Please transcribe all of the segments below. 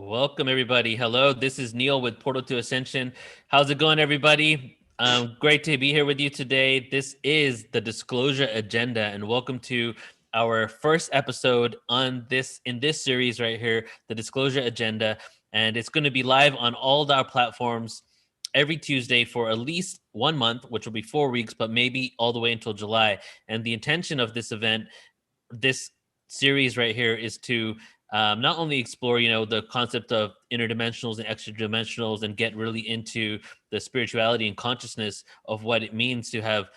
Welcome, everybody. Hello, this is Neil with PortalToAscension. How's it going, everybody? Great to be here with you today. This is the Disclosure Agenda, and welcome to our first episode on this series right here, the Disclosure Agenda. And it's going to be live on all of our platforms every Tuesday for at least 1 month, which will be 4 weeks, but maybe all the way until July. And the intention of this event, this series right here, is to not only explore, the concept of interdimensionals and extra dimensionals and get really into the spirituality and consciousness of what it means to have,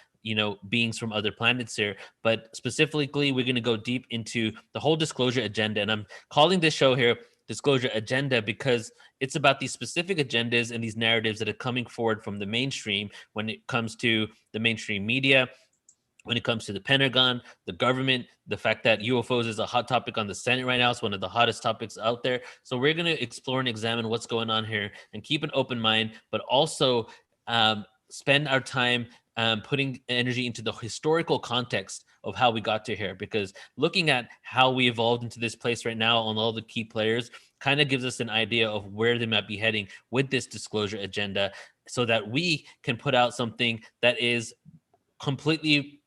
beings from other planets here, but specifically, we're going to go deep into the whole disclosure agenda. And I'm calling this show here Disclosure Agenda because it's about these specific agendas and these narratives that are coming forward from the mainstream when it comes to the mainstream media, when it comes to the Pentagon, the government, the fact that UFOs is a hot topic on the Senate right now. It's one of the hottest topics out there. So we're going to explore and examine what's going on here and keep an open mind, but also spend our time putting energy into the historical context of how we got to here. Because looking at how we evolved into this place right now on all the key players kind of gives us an idea of where they might be heading with this disclosure agenda so that we can put out something that is completely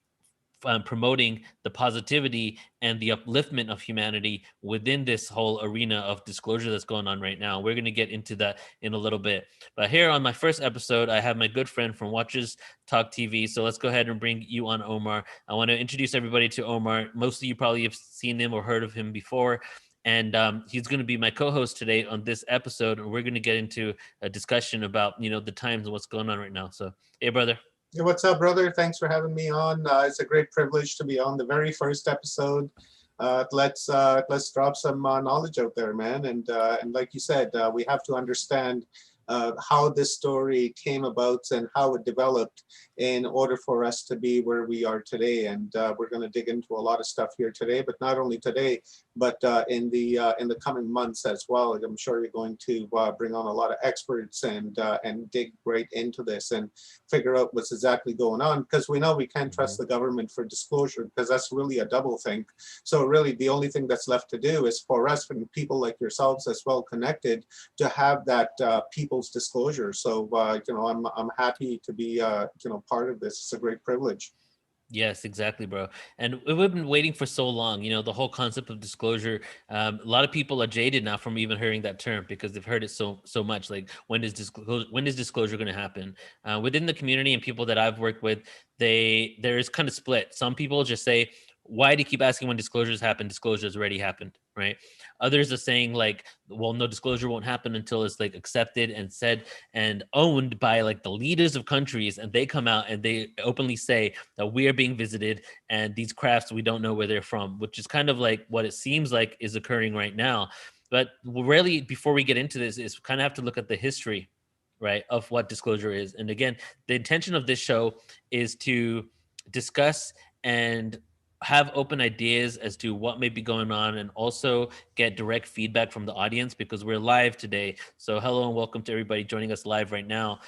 promoting the positivity and the upliftment of humanity within this whole arena of disclosure that's going on right now. We're going to get into that in a little bit. But here on my first episode, I have my good friend from Watches Talk TV. So let's go ahead and bring you on, Omar. I want to introduce everybody to Omar. Most of you probably have seen him or heard of him before. And he's going to be my co-host today on this episode. And we're going to get into a discussion about, the times and what's going on right now. So, hey, brother. Hey, what's up, brother? Thanks for having me on. It's a great privilege to be on the very first episode. Let's drop some knowledge out there, man. And like you said, we have to understand how this story came about and how it developed in order for us to be where we are today. And we're going to dig into a lot of stuff here today, but not only today, but in the coming months as well. I'm sure you're going to bring on a lot of experts and dig right into this and figure out what's exactly going on, because we know we can't trust the government for disclosure, because that's really a double thing. So really the only thing that's left to do is for us and people like yourselves as well connected to have that people's disclosure. So I'm happy to be part of this. It's a great privilege. Yes, exactly, bro. And we've been waiting for so long. The whole concept of disclosure. A lot of people are jaded now from even hearing that term because they've heard it so much. Like, when is disclosure going to happen? Within the community and people that I've worked with, there is kind of split. Some people just say, "Why do you keep asking when disclosures happen? Disclosures already happened, right?" Others are saying like, "Well, no, disclosure won't happen until it's like accepted and said and owned by like the leaders of countries, and they come out and they openly say that we are being visited and these crafts, we don't know where they're from," which is kind of like what it seems like is occurring right now. But really, before we get into this, is kind of have to look at the history, right, of what disclosure is. And again, the intention of this show is to discuss and have open ideas as to what may be going on, and also get direct feedback from the audience, because we're live today. So hello and welcome to everybody joining us live right now.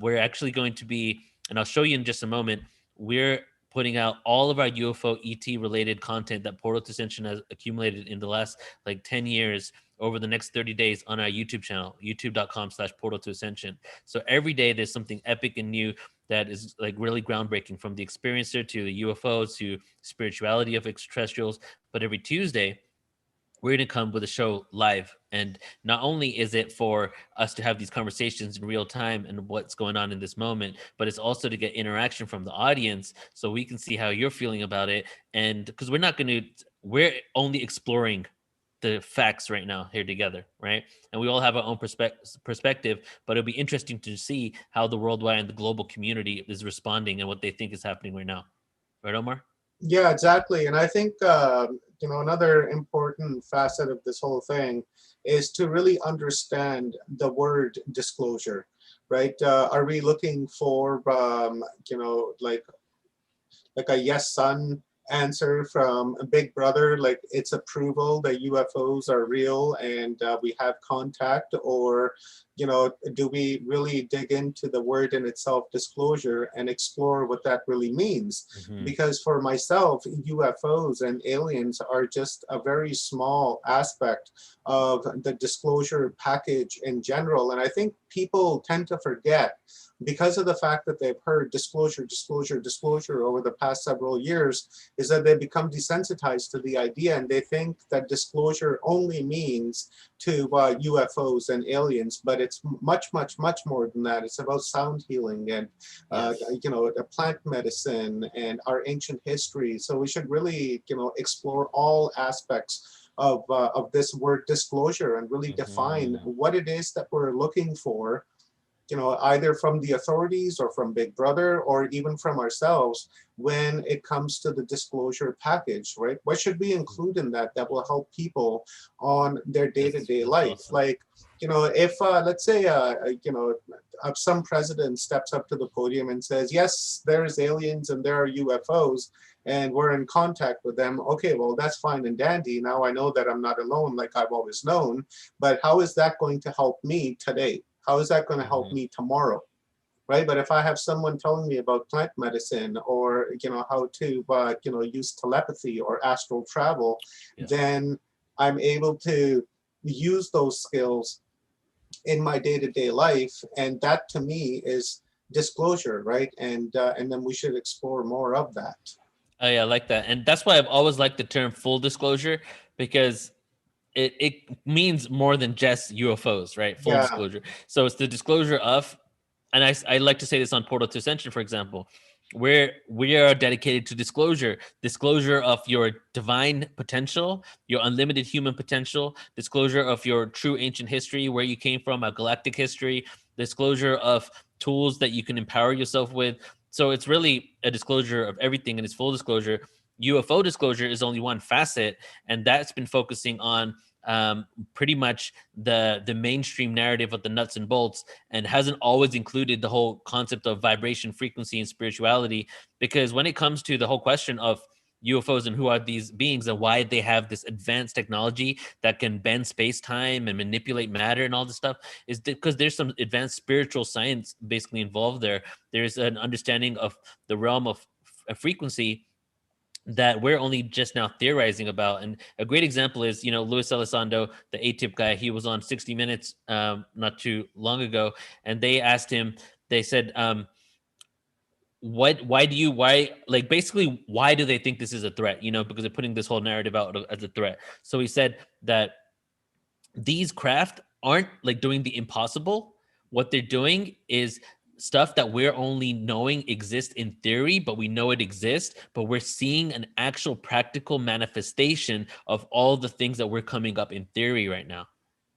We're actually going to be, and I'll show you in just a moment, we're putting out all of our UFO ET related content that PortalToAscension has accumulated in the last like 10 years over the next 30 days on our YouTube channel, youtube.com/PortalToAscension. So every day there's something epic and new that is like really groundbreaking, from the experiencer to the UFOs to spirituality of extraterrestrials. But every Tuesday, we're going to come with a show live. And not only is it for us to have these conversations in real time and what's going on in this moment, but it's also to get interaction from the audience so we can see how you're feeling about it. And because we're only exploring the facts right now here together, right? And we all have our own perspective, but it'll be interesting to see how the worldwide and the global community is responding and what they think is happening right now. Right, Omar? Yeah, exactly. And I think another important facet of this whole thing is to really understand the word disclosure, right? Are we looking for like a yes son answer from Big Brother, like it's approval that UFOs are real and we have contact? Or do we really dig into the word in itself, disclosure, and explore what that really means? Hmm. Because for myself, UFOs and aliens are just a very small aspect of the disclosure package in general. And I think people tend to forget, because of the fact that they've heard disclosure, disclosure, disclosure over the past several years, is that they become desensitized to the idea, and they think that disclosure only means to UFOs and aliens, but it's much, much, much more than that. It's about sound healing and, Yes. plant medicine and our ancient history. So we should really, explore all aspects of this word disclosure and really define Hmm. what it is that we're looking for, either from the authorities or from Big Brother or even from ourselves when it comes to the disclosure package, right? What should we include in that that will help people on their day-to-day That's life? awesome. Like, if let's say, some president steps up to the podium and says, yes, there's aliens and there are UFOs and we're in contact with them. Okay, well, that's fine and dandy. Now I know that I'm not alone like I've always known, but how is that going to help me today? How is that going to help Hmm. me tomorrow? Right. But if I have someone telling me about plant medicine or, how to, use telepathy or astral travel, Yeah. then I'm able to use those skills in my day-to-day life. And that to me is disclosure, right? And then we should explore more of that. Oh yeah, I like that. And that's why I've always liked the term full disclosure, because it means more than just UFOs, right? Full Yeah. disclosure. So it's the disclosure of, and I like to say this on Portal to Ascension, for example, where we are dedicated to disclosure, disclosure of your divine potential, your unlimited human potential, disclosure of your true ancient history, where you came from, a galactic history, disclosure of tools that you can empower yourself with. So it's really a disclosure of everything, and it's full disclosure. UFO disclosure is only one facet, and that's been focusing on pretty much the mainstream narrative of the nuts and bolts, and hasn't always included the whole concept of vibration, frequency, and spirituality. Because when it comes to the whole question of UFOs and who are these beings and why they have this advanced technology that can bend space time and manipulate matter and all this stuff, is because there's some advanced spiritual science basically involved there. There's an understanding of the realm of frequency that we're only just now theorizing about. And a great example is, Luis Elizondo, the A-Tip guy. He was on 60 Minutes not too long ago, and they asked him, they said, why, like, basically, why do they think this is a threat? Because they're putting this whole narrative out as a threat. So he said that these craft aren't like doing the impossible. What they're doing is stuff that we're only knowing exists in theory, but we know it exists, but we're seeing an actual practical manifestation of all the things that we're coming up in theory right now.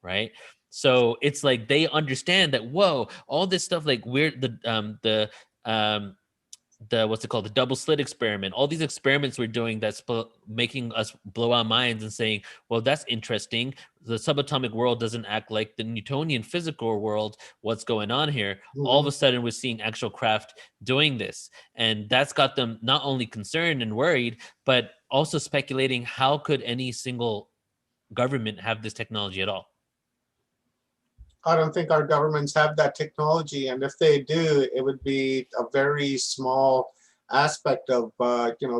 Right. So it's like they understand that, whoa, all this stuff, like we're um the what's it called, the double slit experiment, all these experiments we're doing that's making us blow our minds and saying, well, that's interesting, the subatomic world doesn't act like the Newtonian physical world, what's going on here? All of Mhm. a sudden we're seeing actual craft doing this, and that's got them not only concerned and worried, but also speculating, how could any single government have this technology at all? I don't think our governments have that technology, and if they do, it would be a very small aspect of,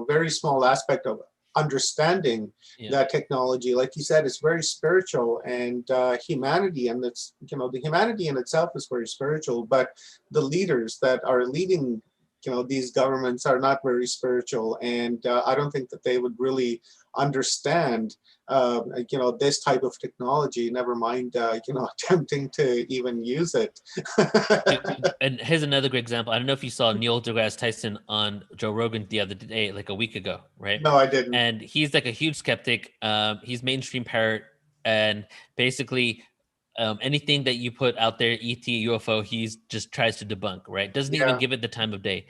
very small aspect of understanding Yeah. that technology. Like you said, it's very spiritual, and humanity, and it's, the humanity in itself is very spiritual, but the leaders that are leading, these governments are not very spiritual, and I don't think that they would really understand this type of technology, never mind, attempting to even use it. And here's another great example. I don't know if you saw Neil deGrasse Tyson on Joe Rogan the other day, like a week ago, right? No, I didn't. And he's like a huge skeptic. He's mainstream parrot, and basically, anything that you put out there, ET, UFO, he's just tries to debunk, right? Doesn't even Yeah. give it the time of day.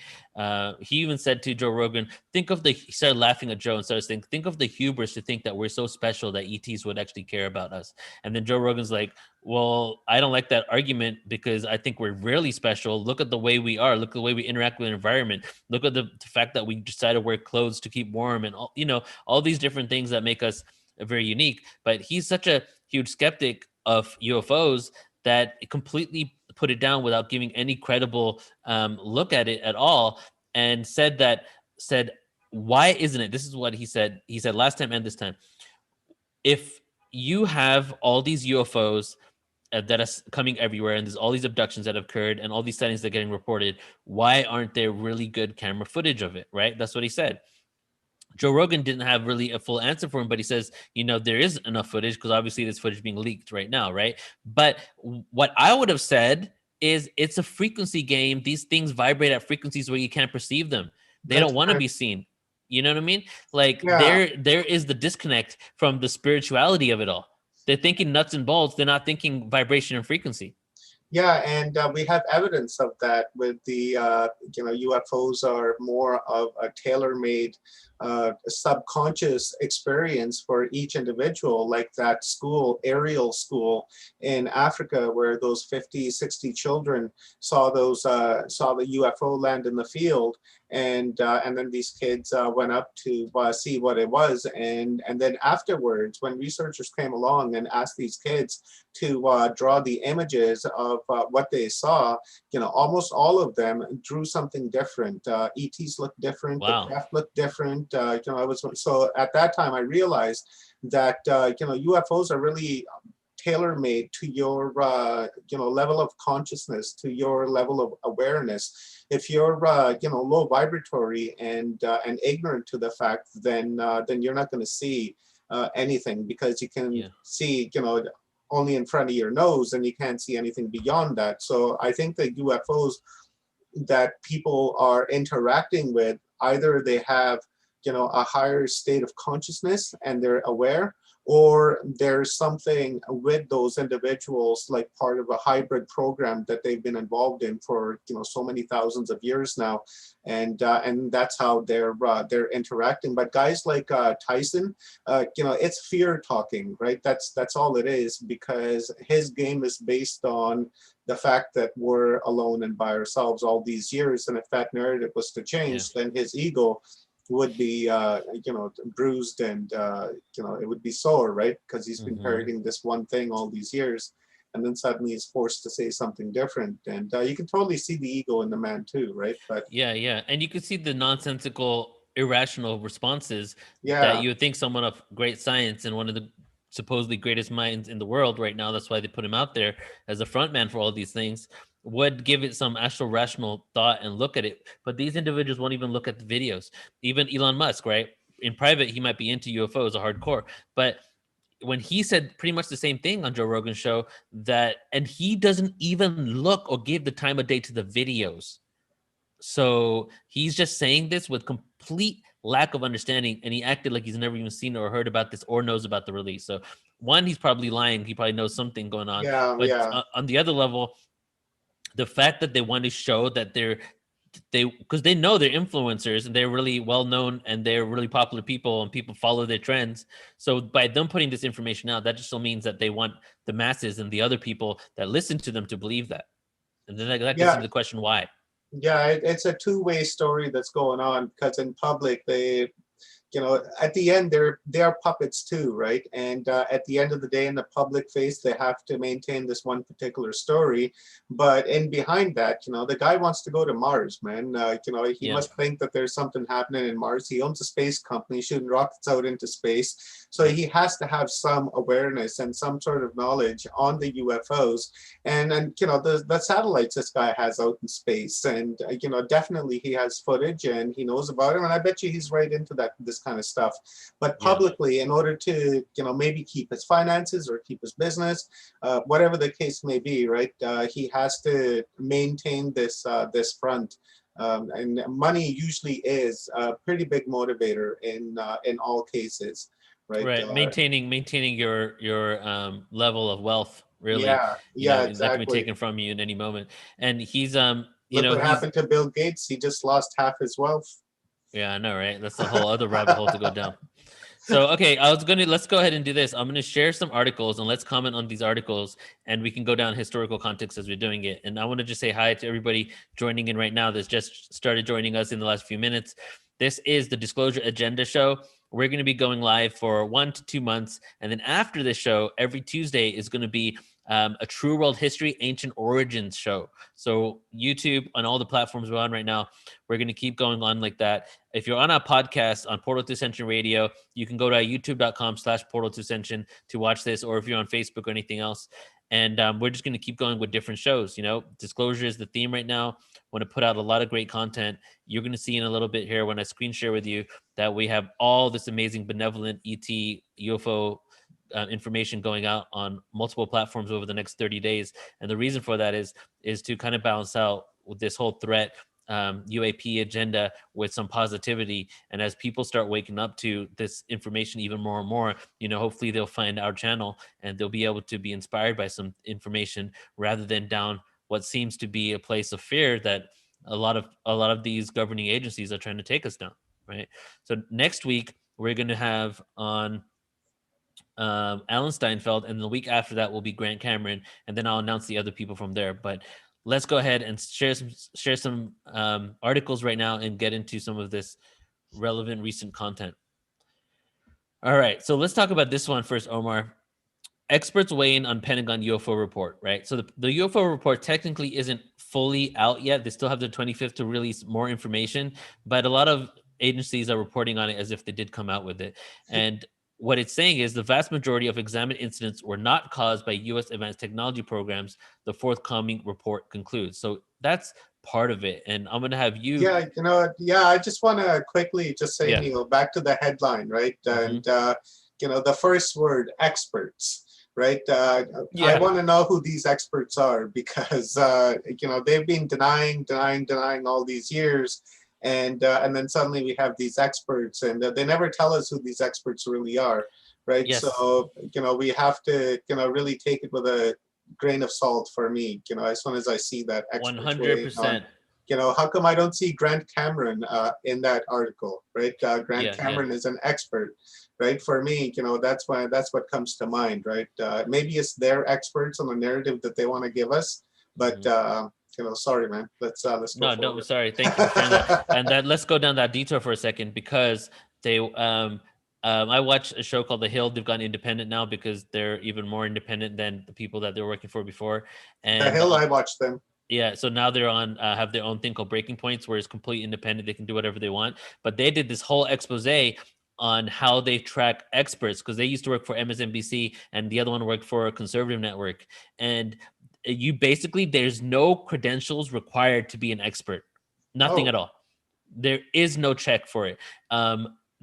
He even said to Joe Rogan, he started laughing at Joe and started saying, think of the hubris to think that we're so special that ETs would actually care about us. And then Joe Rogan's like, well, I don't like that argument, because I think we're really special. Look at the way we are. Look at the way we interact with the environment. Look at the fact that we decide to wear clothes to keep warm, and all these different things that make us very unique. But he's such a huge skeptic of UFOs that completely put it down without giving any credible look at it at all, and said, why isn't it? This is what he said. He said last time and this time, if you have all these UFOs that are coming everywhere, and there's all these abductions that have occurred, and all these sightings that are getting reported, why aren't there really good camera footage of it? Right? That's what he said. Joe Rogan didn't have really a full answer for him, but he says, there is enough footage because obviously there's footage being leaked right now, right? But what I would have said is it's a frequency game. These things vibrate at frequencies where you can't perceive them. They That's don't want to right. be seen. You know what I mean? Like Yeah. there is the disconnect from the spirituality of it all. They're thinking nuts and bolts. They're not thinking vibration and frequency. Yeah, and we have evidence of that with the, UFOs are more of a tailor-made subconscious experience for each individual, like that school, Ariel school in Africa, where those 50, 60 children saw the UFO land in the field. And then these kids went up to see what it was. And then afterwards, when researchers came along and asked these kids to draw the images of what they saw, almost all of them drew something different. ETs looked different, Wow. the craft looked different. So at that time I realized that UFOs are really tailor-made to your level of consciousness, to your level of awareness. If you're low vibratory and ignorant to the fact, then you're not going to see anything, because you can see only in front of your nose, and you can't see anything beyond that. So I think the UFOs that people are interacting with, either they have a higher state of consciousness and they're aware, or there's something with those individuals, like part of a hybrid program that they've been involved in for so many thousands of years now, and that's how they're interacting. But guys like Tyson, it's fear talking, right? That's all it is, because his game is based on the fact that we're alone and by ourselves all these years, and if that narrative was to change, then his ego would be bruised, and it would be sore, right? Because he's been parroting this one thing all these years, and then suddenly he's forced to say something different. And you can totally see the ego in the man too, right? But yeah, and you can see the nonsensical, irrational responses that yeah, you would think someone of great science and one of the supposedly greatest minds in the world right now, that's why they put him out there as a front man for all these things, would give it some actual rational thought and look at it. But these individuals won't even look at the videos. Even Elon Musk, right? In private, he might be into UFOs, a hardcore, but when he said pretty much the same thing on Joe Rogan's show, and he doesn't even look or give the time of day to the videos. So he's just saying this with complete lack of understanding, and he acted like he's never even seen or heard about this or knows about the release. So one, he's probably lying. He probably knows something going on. yeah, But yeah. on the other level, the fact that they want to show that because they know they're influencers and they're really well known and they're really popular people and people follow their trends. So by them putting this information out, that just still means that they want the masses and the other people that listen to them to believe that. And then that gets into the question why. Yeah, it's a two-way story that's going on, because in public they at the end they are puppets too, right? And at the end of the day, in the public face, they have to maintain this one particular story. But in behind that, the guy wants to go to Mars, man. He must think that there's something happening in Mars. He owns a space company shooting rockets out into space, so he has to have some awareness and some sort of knowledge on the UFOs, and the satellites this guy has out in space, and definitely he has footage and he knows about them, and I bet you he's right into this kind of stuff. But publicly, in order to maybe keep his finances or keep his business, whatever the case may be, right? He has to maintain this front. And money usually is a pretty big motivator in all cases, right? Right, maintaining your level of wealth, really. Yeah, That can be exactly. taken from you in any moment. And he's Look what happened to Bill Gates. He just lost half his wealth. Yeah, I know, right? That's a whole other rabbit hole to go down. So, okay, let's go ahead and do this. I'm gonna share some articles and let's comment on these articles, and we can go down historical context as we're doing it. And I want to just say hi to everybody joining in right now that's just started joining us in the last few minutes. This is the Disclosure Agenda Show. We're going to be going live for 1 to 2 months. And then after this show, every Tuesday is going to be a True World History Ancient Origins show. So YouTube and all the platforms we're on right now, we're going to keep going on like that. If you're on our podcast on Portal to Ascension Radio, you can go to youtube.com/Portal to Ascension to watch this, or if you're on Facebook or anything else. And we're just going to keep going with different shows. Disclosure is the theme right now. Want to put out a lot of great content. You're going to see in a little bit here when I screen share with you that we have all this amazing benevolent ET UFO information going out on multiple platforms over the next 30 days. And the reason for that is to kind of balance out with this whole threat UAP agenda with some positivity. And as people start waking up to this information even more and more, hopefully they'll find our channel and they'll be able to be inspired by some information rather than down what seems to be a place of fear that a lot of these governing agencies are trying to take us down. Right. So next week we're going to have on Alan Steinfeld, and the week after that will be Grant Cameron, and then I'll announce the other people from there. But let's go ahead and share some articles right now and get into some of this relevant recent content. All right, so let's talk about this one first, Omar. Experts weigh in on Pentagon UFO report, right? So the UFO report technically isn't fully out yet. They still have the 25th to release more information, but a lot of agencies are reporting on it as if they did come out with it. And what it's saying is the vast majority of examined incidents were not caused by U.S. advanced technology programs, the forthcoming report concludes. So that's part of it. And I'm going to have you. Yeah, I just want to quickly just say, Neil, back to the headline, right? And, the first word, experts. Right. I want to know who these experts are because, they've been denying all these years. And then suddenly we have these experts and they never tell us who these experts really are. Right. Yes. So, we have to, really take it with a grain of salt for me, as soon as I see that. 100%. How come I don't see Grant Cameron in that article? Right. Grant Cameron is an expert. Right. For me, that's what comes to mind. Right. Maybe it's their experts on the narrative that they want to give us. But, sorry, man. Let's go. No, don't. Sorry. Thank you for sharing that. And then let's go down that detour for a second because they, I watched a show called The Hill. They've gone independent now because they're even more independent than the people that they were working for before. And The Hill, I watched them. Yeah, so now they're on have their own thing called Breaking Points, where it's completely independent. They can do whatever they want. But they did this whole expose on how they track experts because they used to work for MSNBC and the other one worked for a conservative network. And you basically, there's no credentials required to be an expert, nothing at all. There is no check for it.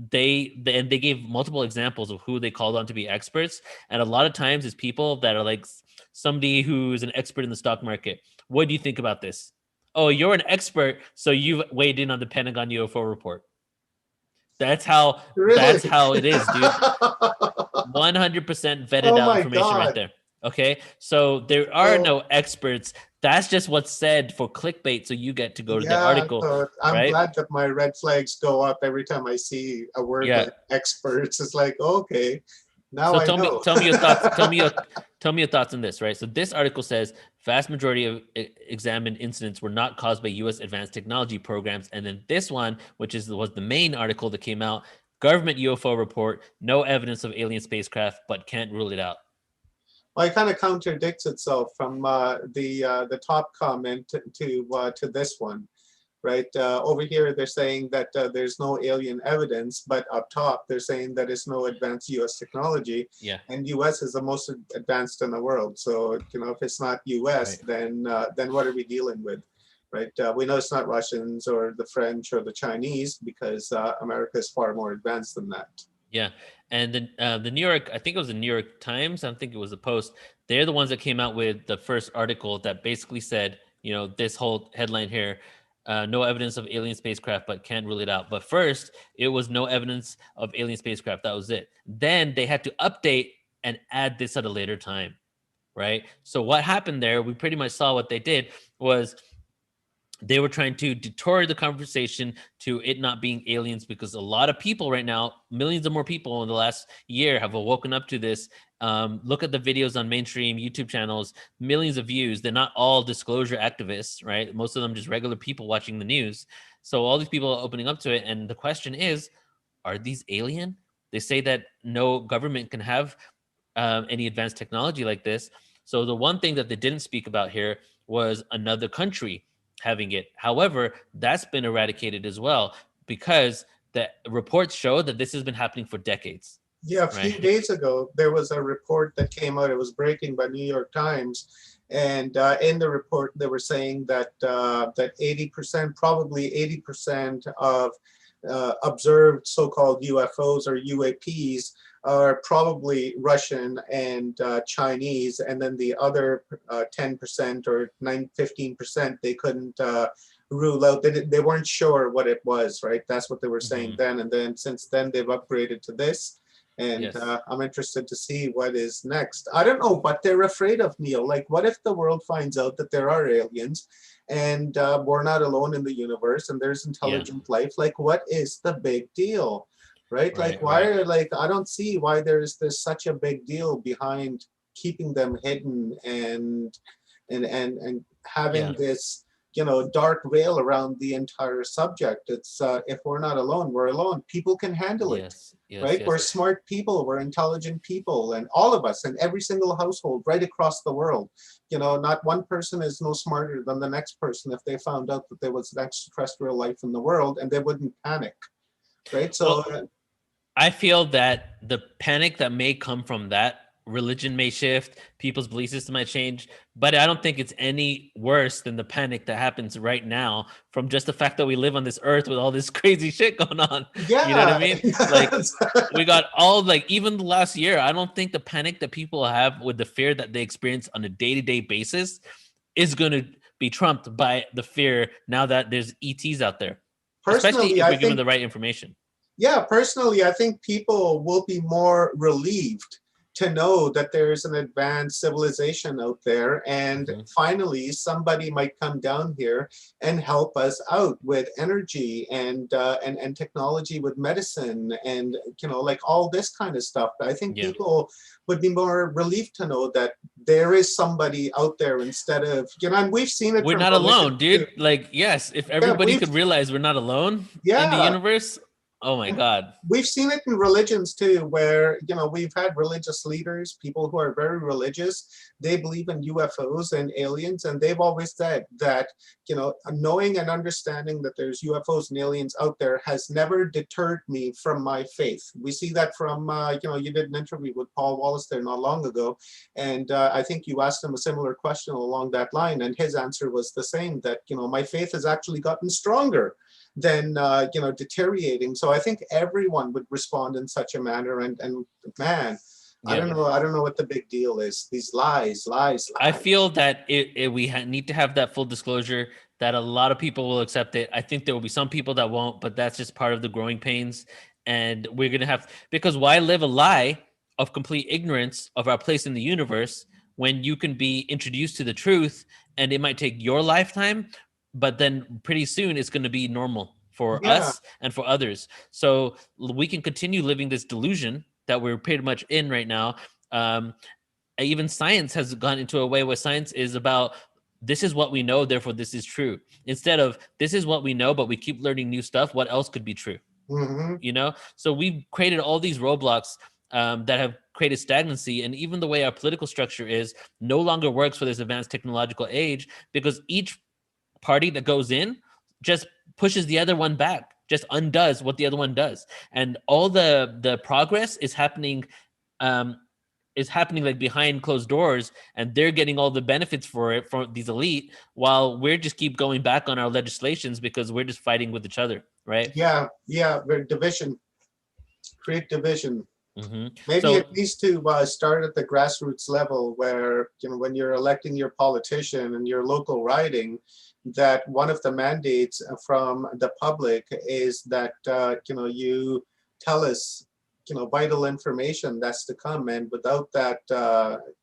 They gave multiple examples of who they called on to be experts, and a lot of times it's people that are like somebody who's an expert in the stock market. What do you think about this? Oh, you're an expert, so you've weighed in on the Pentagon UFO report. That's how That's how it is, dude. 100% vetted out information right there. Okay, so there are no experts. That's just what's said for clickbait, so you get to go to the article. So I'm glad that my red flags go up every time I see a word like experts. It's like, okay, now I know. Tell me your thoughts. Tell me your thoughts on this, right? So this article says vast majority of examined incidents were not caused by U.S. advanced technology programs, and then this one, which was the main article that came out, government UFO report, no evidence of alien spacecraft, but can't rule it out. Well, it kind of contradicts itself from the top comment to this one, right? Over here, they're saying that there's no alien evidence, but up top, they're saying that it's no advanced U.S. technology. Yeah. And U.S. is the most advanced in the world. So, if it's not U.S., then what are we dealing with, right? We know it's not Russians or the French or the Chinese because America is far more advanced than that. Yeah. And the New York, I think it was the New York Times, I don't think it was the Post. They're the ones that came out with the first article that basically said, this whole headline here, no evidence of alien spacecraft, but can't rule it out. But first, it was no evidence of alien spacecraft. That was it. Then they had to update and add this at a later time, right? So what happened there, we pretty much saw what they did was they were trying to detour the conversation to it not being aliens because a lot of people right now, millions of more people in the last year have awoken up to this. Look at the videos on mainstream YouTube channels, millions of views. They're not all disclosure activists, right? Most of them just regular people watching the news. So all these people are opening up to it. And the question is, are these alien? They say that no government can have any advanced technology like this. So the one thing that they didn't speak about here was another country having it. However, that's been eradicated as well because the reports show that this has been happening for decades, Yeah, a few right? days ago, there was a report that came out. It was breaking by New York Times, and in the report, they were saying that that 80%, probably 80% of observed so-called UFOs or UAPs are probably Russian and Chinese, and then the other 10% or 15% they couldn't rule out. They weren't sure what it was, right? That's what they were saying then. And then since then, they've upgraded to this. And Yes. I'm interested to see what is next. I don't know what they're afraid of, Neil. Like, what if the world finds out that there are aliens and we're not alone in the universe and there's Yeah. intelligent life? Like, what is the big deal, right? Like, Right. why Right. are, like, I don't see why there's such a big deal behind keeping them hidden and having Yeah. this, you know, dark veil around the entire subject. It's if we're not alone, we're alone. People can handle it, Yes. Yes. right? Yes. We're smart people, we're intelligent people, and all of us in every single household right across the world. You know, not one person is no smarter than the next person if they found out that there was an extraterrestrial life in the world, and they wouldn't panic, right? So Well, I feel that the panic that may come from that religion may shift, people's belief system might change, but I don't think it's any worse than the panic that happens right now from just the fact that we live on this earth with all this crazy shit going on. You know what I yeah, mean? Like we got all like even the last year, I don't think the panic that people have with the fear that they experience on a day-to-day basis is going to be trumped by the fear now that there's ETs out there, especially personally, if I we're given think the right information. yeah, personally, I think people will be more relieved to know that there's an advanced civilization out there, and Mhm. finally somebody might come down here and help us out with energy and technology, with medicine, and you know, like all this kind of stuff. I think Yeah. people would be more relieved to know that there is somebody out there instead of, you know, and we've seen it We're from not religion alone, too. dude. Like, yes, if Yeah, everybody could realize we're not alone in the yeah. universe, oh my God. We've seen it in religions too, where you know we've had religious leaders, people who are very religious. They believe in UFOs and aliens, and they've always said that, you know, knowing and understanding that there's UFOs and aliens out there has never deterred me from my faith. We see that from you know, you did an interview with Paul Wallace there not long ago, and I think you asked him a similar question along that line, and his answer was the same, that you know, my faith has actually gotten stronger than you know, deteriorating. So I think everyone would respond in such a manner. And man, Yeah. I don't know what the big deal is. These lies, lies, I lies. feel that need to have that full disclosure that a lot of people will accept it. I think there will be some people that won't, but that's just part of the growing pains. And we're going to have, because why live a lie of complete ignorance of our place in the universe when you can be introduced to the truth and it might take your lifetime, but then pretty soon it's going to be normal for Yeah, us and for others. So we can continue living this delusion that we're pretty much in right now. Um, Even science has gone into a way where science is about this is what we know, therefore this is true, instead of this is what we know but we keep learning new stuff, what else could be true, hmm, you know? So we've created all these roadblocks that have created stagnancy, and even the way our political structure is no longer works for this advanced technological age because each party that goes in just pushes the other one back, just undoes what the other one does, and all the progress um, is happening like behind closed doors, and they're getting all the benefits for it from these elite, while we're just keep going back on our legislations because we're just fighting with each other, right? yeah, yeah. Division, create division. Maybe it So needs to start at the grassroots level, where you know, when you're electing your politician and your local riding, that one of the mandates from the public is that you know, you tell us, you know, vital information that's to come, and without that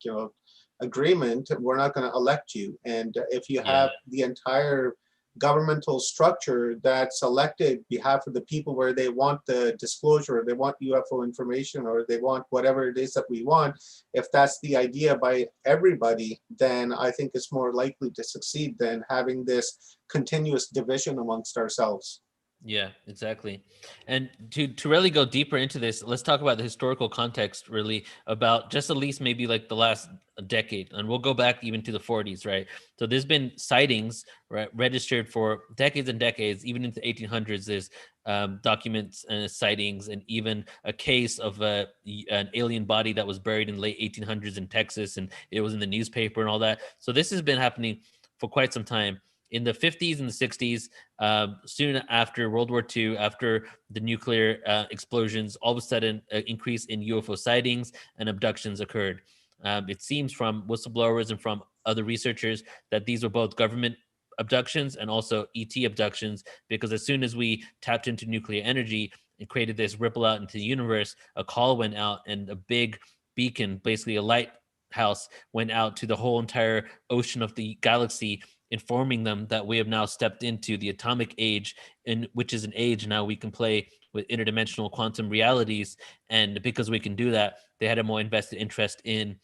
you know, agreement, we're not going to elect you. And if you yeah, have the entire governmental structure that's elected behalf of the people, where they want the disclosure, they want UFO information, or they want whatever it is that we want, if that's the idea by everybody, then I think it's more likely to succeed than having this continuous division amongst ourselves. Yeah, exactly. And to really go deeper into this, let's talk about the historical context, really, about just at least maybe like the last decade, and we'll go back even to the 40s, right? So there's been sightings, right, registered for decades and decades, even into the 1800s. There's documents and sightings, and even a case of an alien body that was buried in late 1800s in Texas, and it was in the newspaper and all that. So this has been happening for quite some time. In the 50s and the 60s, soon after World War II, after the nuclear explosions, all of a sudden, an increase in UFO sightings and abductions occurred. It seems from whistleblowers and from other researchers that these were both government abductions and also ET abductions, because as soon as we tapped into nuclear energy and created this ripple out into the universe, a call went out and a big beacon, basically a lighthouse, went out to the whole entire ocean of the galaxy, informing them that we have now stepped into the atomic age, in which is an age now we can play with interdimensional quantum realities. And because we can do that, they had a more invested interest in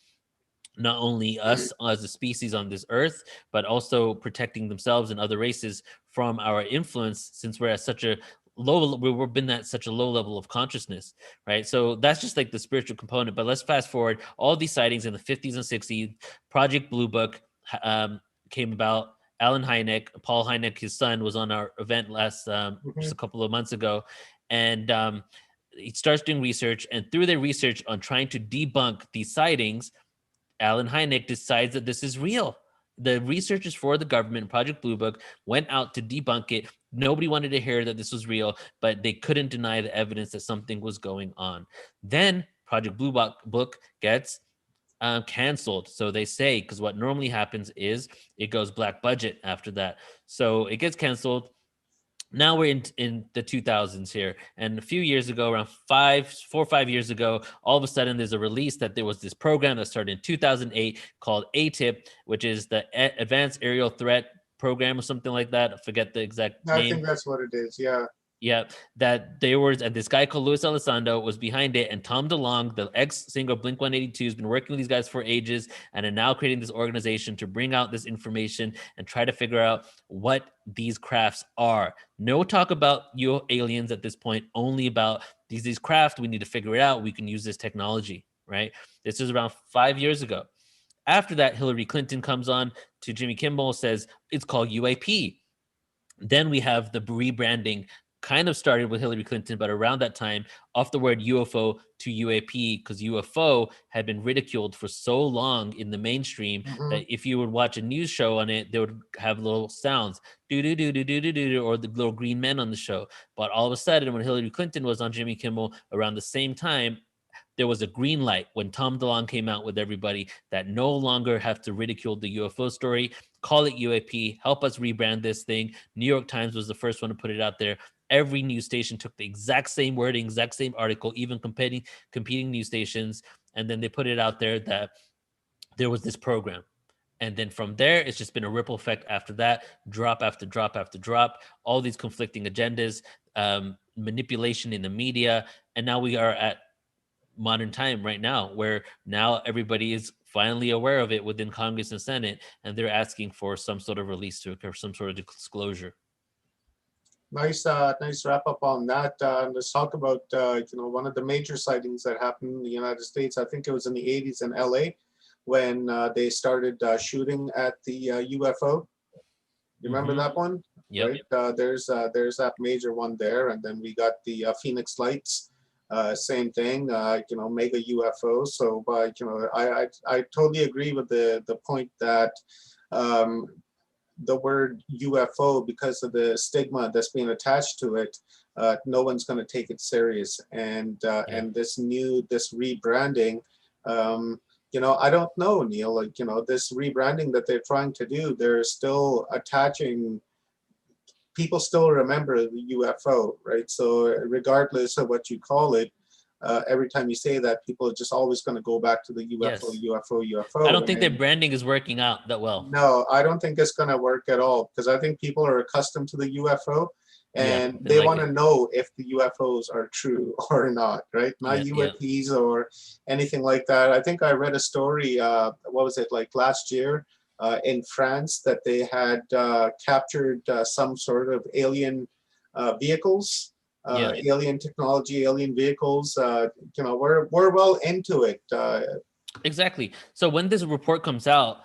not only us as a species on this earth, but also protecting themselves and other races from our influence, since we're at such a we've been at such a low level of consciousness, right? So that's just like the spiritual component. But let's fast forward. All these sightings in the 50s and 60s, Project Blue Book came about. Alan Hynek, Paul Hynek, his son, was on our event last just Mhm. a couple of months ago, and he starts doing research. And through their research on trying to debunk these sightings, Alan Hynek decides that this is real. The researchers for the government, Project Blue Book, went out to debunk it. Nobody wanted to hear that this was real, but they couldn't deny the evidence that something was going on. Then Project Blue Book gets canceled. So they say, because what normally happens is it goes black budget after that. So it gets canceled. Now we're in the 2000s here, and a few years ago, around 4 or 5 years ago, all of a sudden there's a release that there was this program that started in 2008 called ATIP, which is the Advanced Aerial Threat Program or something like that. I forget the exact I name. think that's what it is. Yeah. Yeah, that there was, and this guy called Luis Elizondo was behind it, and Tom DeLonge, the ex-singer of Blink 182, has been working with these guys for ages, and are now creating this organization to bring out this information and try to figure out what these crafts are. No talk about aliens at this point, only about these craft. We need to figure it out. We can use this technology, right? This is around 5 years ago. After that, Hillary Clinton comes on to Jimmy Kimmel, says it's called UAP. Then we have the rebranding, kind of started with Hillary Clinton, but around that time, off the word UFO to UAP, because UFO had been ridiculed for so long in the mainstream Hmm. that if you would watch a news show on it, they would have little sounds, do do do do do do do, or the little green men on the show. But all of a sudden, when Hillary Clinton was on Jimmy Kimmel around the same time, there was a green light when Tom DeLonge came out with everybody that no longer have to ridicule the UFO story, call it UAP, help us rebrand this thing. New York Times was the first one to put it out there. Every news station took the exact same wording, exact same article, even competing news stations, and then they put it out there that there was this program. And then from there, it's just been a ripple effect after that, drop after drop after drop, all these conflicting agendas, manipulation in the media. And now we are at modern time right now, where now everybody is finally aware of it within Congress and Senate, and they're asking for some sort of release to occur, some sort of disclosure. Nice wrap up on that. Let's talk about one of the major sightings that happened in the United States. I think it was in the 80s in LA when they started shooting at the UFO. You remember Mm-hmm. that one? Yep. Right. There's that major one there, and then we got the Phoenix Lights. Same thing. Mega UFO. So, I totally agree with the point that um, the word UFO, because of the stigma that's being attached to it, no one's going to take it serious. Yeah. And this rebranding, I don't know, Neil. This rebranding that they're trying to do, they're still attaching. People still remember the UFO, right? So regardless of what you call it, every time you say that, people are just always going to go back to the UFO, Yes. UFO, I UFO. don't think their branding is working out that well. No, I don't think it's going to work at all, because I think people are accustomed to the UFO Yeah. and They they like want to it. know if the UFOs are true or not, right? Not Yeah. Yeah. UAPs or anything like that. I think I read a story, what was it, like last year in France, that they had captured some sort of alien vehicles, Yeah. alien technology, alien vehicles. We're well into it. Exactly. So when this report comes out,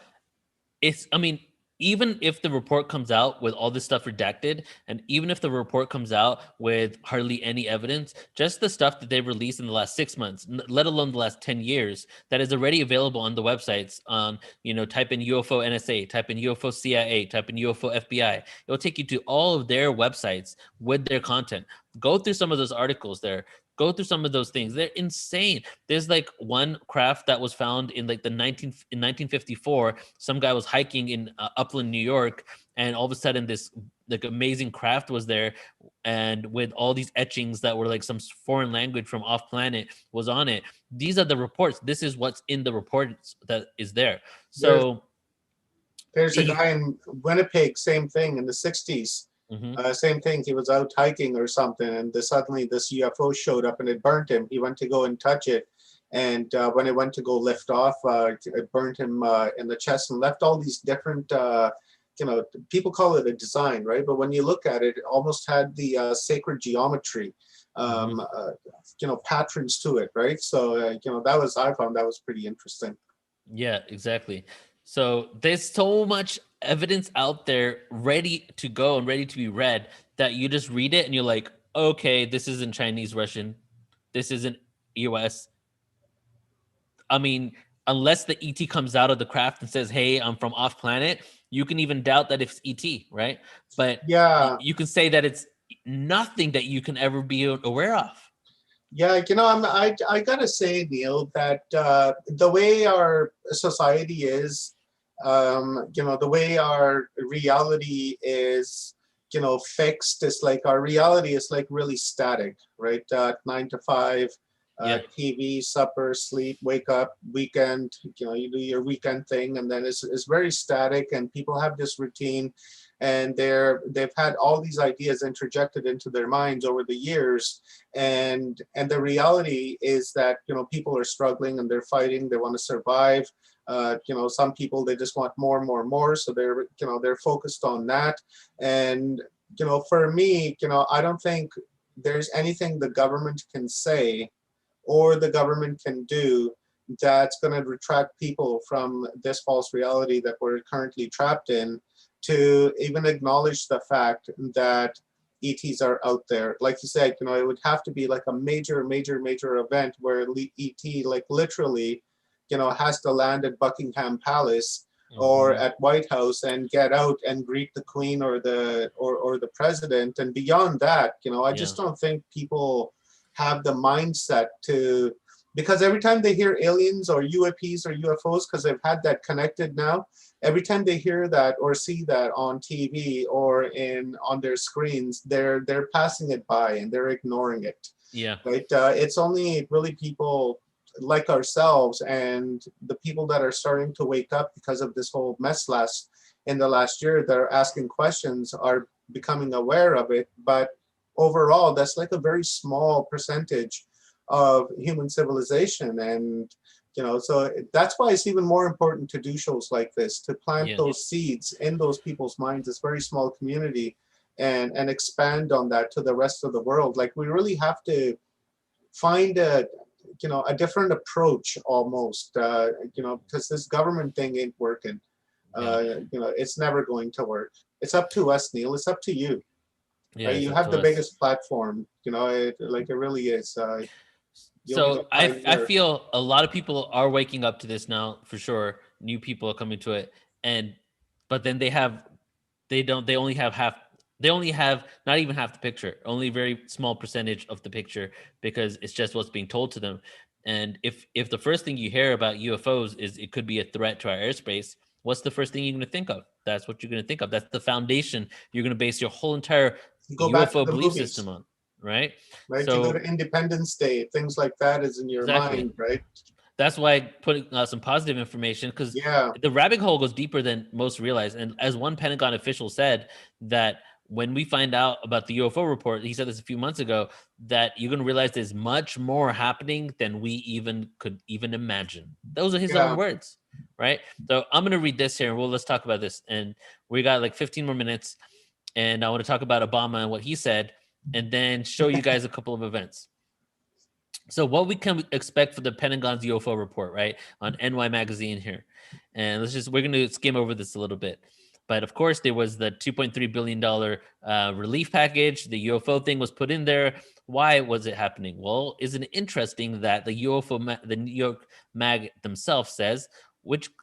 I mean, even if the report comes out with all this stuff redacted, and even if the report comes out with hardly any evidence, just the stuff that they've released in the last 6 months, let alone the last 10 years, that is already available on the websites. Type in UFO NSA, type in UFO CIA, type in UFO FBI. It'll take you to all of their websites with their content. Go through some of those articles there. Go through some of those things. They're insane. There's like one craft that was found in like in 1954. Some guy was hiking in upland New York, and all of a sudden this like amazing craft was there, and with all these etchings that were like some foreign language from off planet was on it. These are the reports. This is what's in the reports that is there. So there's a guy in Winnipeg, same thing in the 60s. Same thing. He was out hiking or something, and suddenly this UFO showed up and it burnt him. He went to go and touch it, and when it went to go lift off, it burned him in the chest and left all these different. People call it a design, right? But when you look at it, it almost had the sacred geometry, patterns to it, right? So I found that was pretty interesting. Yeah, exactly. So there's so much evidence out there ready to go and ready to be read that you just read it and you're like, okay, this isn't Chinese, Russian. This isn't US. I mean, unless the ET comes out of the craft and says, hey, I'm from off planet, you can even doubt that it's ET, right? But yeah, you can say that it's nothing that you can ever be aware of. Yeah, I gotta say, Neil, that the way our society is, the way our reality is, fixed. It's like our reality is like really static, right? 9 to 5, TV, supper, sleep, wake up, weekend. You do your weekend thing, and then it's very static, and people have this routine, and they've had all these ideas interjected into their minds over the years, and the reality is that people are struggling and they're fighting, they want to survive. Some people, they just want more and more and more, so they're focused on that. And for me, I don't think there's anything the government can say or the government can do that's going to retract people from this false reality that we're currently trapped in, to even acknowledge the fact that ETs are out there. Like you said, it would have to be like a major event where ET, like literally, has to land at Buckingham Palace or at White House and get out and greet the Queen or the president. And beyond that, I just don't think people have the mindset to, because every time they hear aliens or UAPs or UFOs, because they've had that connected now, every time they hear that or see that on TV or on their screens, they're passing it by and they're ignoring it. Yeah. Right. It's only really people like ourselves and the people that are starting to wake up because of this whole mess in the last year that are asking questions, are becoming aware of it. But overall, that's like a very small percentage of human civilization. And so that's why it's even more important to do shows like this, to plant those seeds in those people's minds, this very small community, and expand on that to the rest of the world. Like, we really have to find a different approach almost, because this government thing ain't working. It's never going to work. It's up to us, Neil. It's up to you. Yeah, you have the biggest platform. It really is. So I feel a lot of people are waking up to this now, for sure. New people are coming to it, but then they only have not even half the picture, only a very small percentage of the picture, because it's just what's being told to them. And if the first thing you hear about UFOs is it could be a threat to our airspace, what's the first thing you're going to think of? That's what you're going to think of. That's the foundation you're going to base your whole entire UFO belief system on, right? Right. So, you go to Independence Day, things like that is in your mind, right? That's why I put some positive information, because the rabbit hole goes deeper than most realize. And as one Pentagon official said, that when we find out about the UFO report, he said this a few months ago, that you're going to realize there's much more happening than we could even imagine. Those are his own words, right? So I'm going to read this here, and let's talk about this. And we got like 15 more minutes, and I want to talk about Obama and what he said. and then show you guys a couple of events. So what we can expect for the Pentagon's UFO report, right, on NY Magazine here. And we're going to skim over this a little bit. But of course, there was the $2.3 billion relief package. The UFO thing was put in there. Why was it happening? Well, isn't it interesting that the the New York Mag themselves says,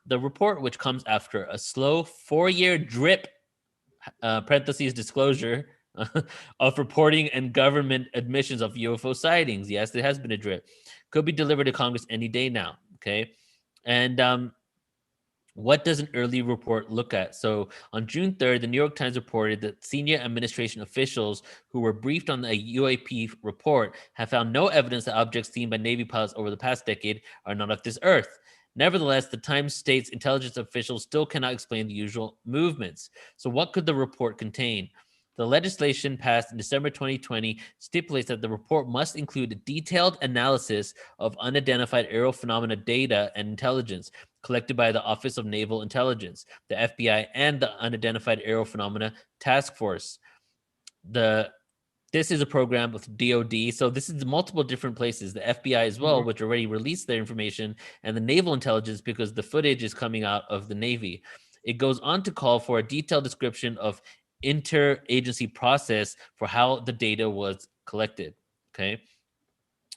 the report, which comes after a slow 4-year drip, parentheses disclosure, of reporting and government admissions of UFO sightings. Yes, there has been a drip. Could be delivered to Congress any day now. Okay. And what does an early report look at? So on June 3rd, the New York Times reported that senior administration officials who were briefed on the UAP report have found no evidence that objects seen by Navy pilots over the past decade are not of this earth. Nevertheless, the Times states intelligence officials still cannot explain the usual movements. So what could the report contain? The legislation passed in December 2020 stipulates that the report must include a detailed analysis of unidentified aerial phenomena data and intelligence collected by the Office of Naval Intelligence, the FBI, and the Unidentified Aerial Phenomena Task Force. This is a program with DoD, so this is multiple different places. The FBI as well, which already released their information, and the Naval Intelligence, because the footage is coming out of the Navy. It goes on to call for a detailed description of interagency process for how the data was collected. Okay.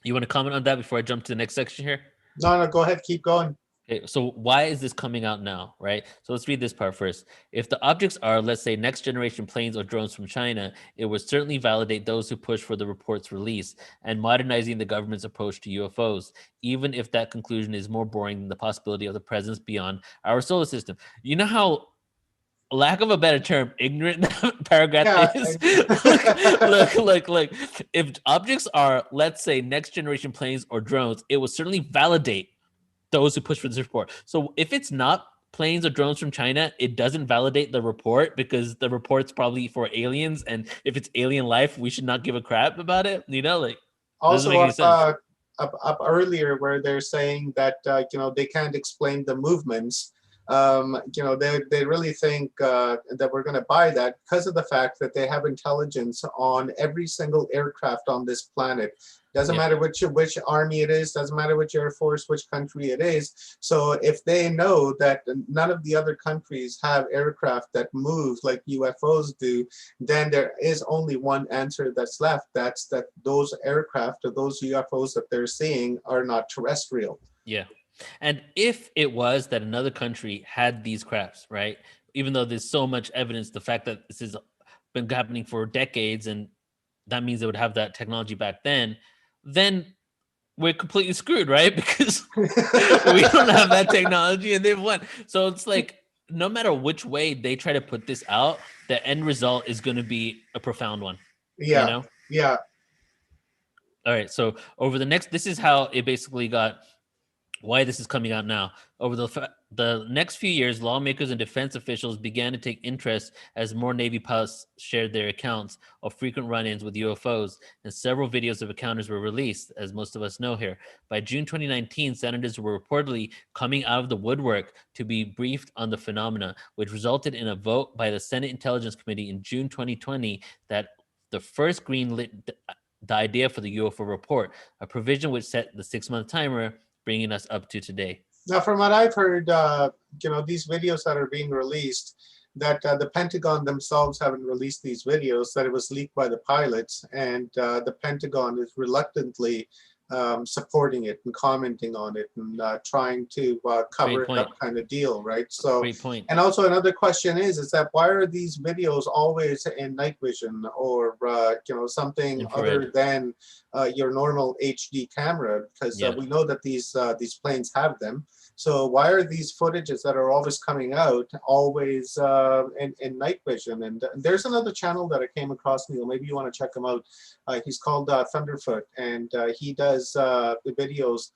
You want to comment on that before I jump to the next section here? No, go ahead. Keep going. Okay, so why is this coming out now, right? So let's read this part first. If the objects are, let's say, next generation planes or drones from China, it would certainly validate those who push for the report's release and modernizing the government's approach to UFOs, even if that conclusion is more boring than the possibility of the presence beyond our solar system. You know how, lack of a better term, ignorant paragraph is? Look. If objects are, let's say, next generation planes or drones, it will certainly validate those who push for this report. So if it's not planes or drones from China, it doesn't validate the report because the report's probably for aliens. And if it's alien life, we should not give a crap about it. Doesn't make any sense. Up earlier where they're saying that they can't explain the movements. They really think that we're going to buy that because of the fact that they have intelligence on every single aircraft on this planet. Doesn't matter which army it is, doesn't matter which air force, which country it is. So if they know that none of the other countries have aircraft that move like UFOs do, then there is only one answer that's left. That's that those aircraft or those UFOs that they're seeing are not terrestrial. Yeah. And if it was that another country had these crafts, right? Even though there's so much evidence, the fact that this has been happening for decades, and that means they would have that technology back then we're completely screwed, right? Because we don't have that technology and they've won. So it's like, no matter which way they try to put this out, the end result is going to be a profound one. Yeah. You know? Yeah. All right. So this is how it basically why this is coming out now. Over the next few years, lawmakers and defense officials began to take interest as more Navy pilots shared their accounts of frequent run-ins with UFOs, and several videos of encounters were released, as most of us know here. By June 2019, senators were reportedly coming out of the woodwork to be briefed on the phenomena, which resulted in a vote by the Senate Intelligence Committee in June 2020 that the first green-lit the idea for the UFO report, a provision which set the 6-month timer, bringing us up to today. Now, from what I've heard, these videos that are being released, that the Pentagon themselves haven't released these videos, that it was leaked by the pilots, and the Pentagon is reluctantly supporting it and commenting on it and trying to cover it up kind of deal, right? So, great point. And also another question is that why are these videos always in night vision or something other than your normal HD camera? Because we know that these planes have them. So why are these footages that are always coming out always in night vision? And there's another channel that I came across, Neil. Maybe you want to check him out. He's called Thunderfoot, and he does the videos,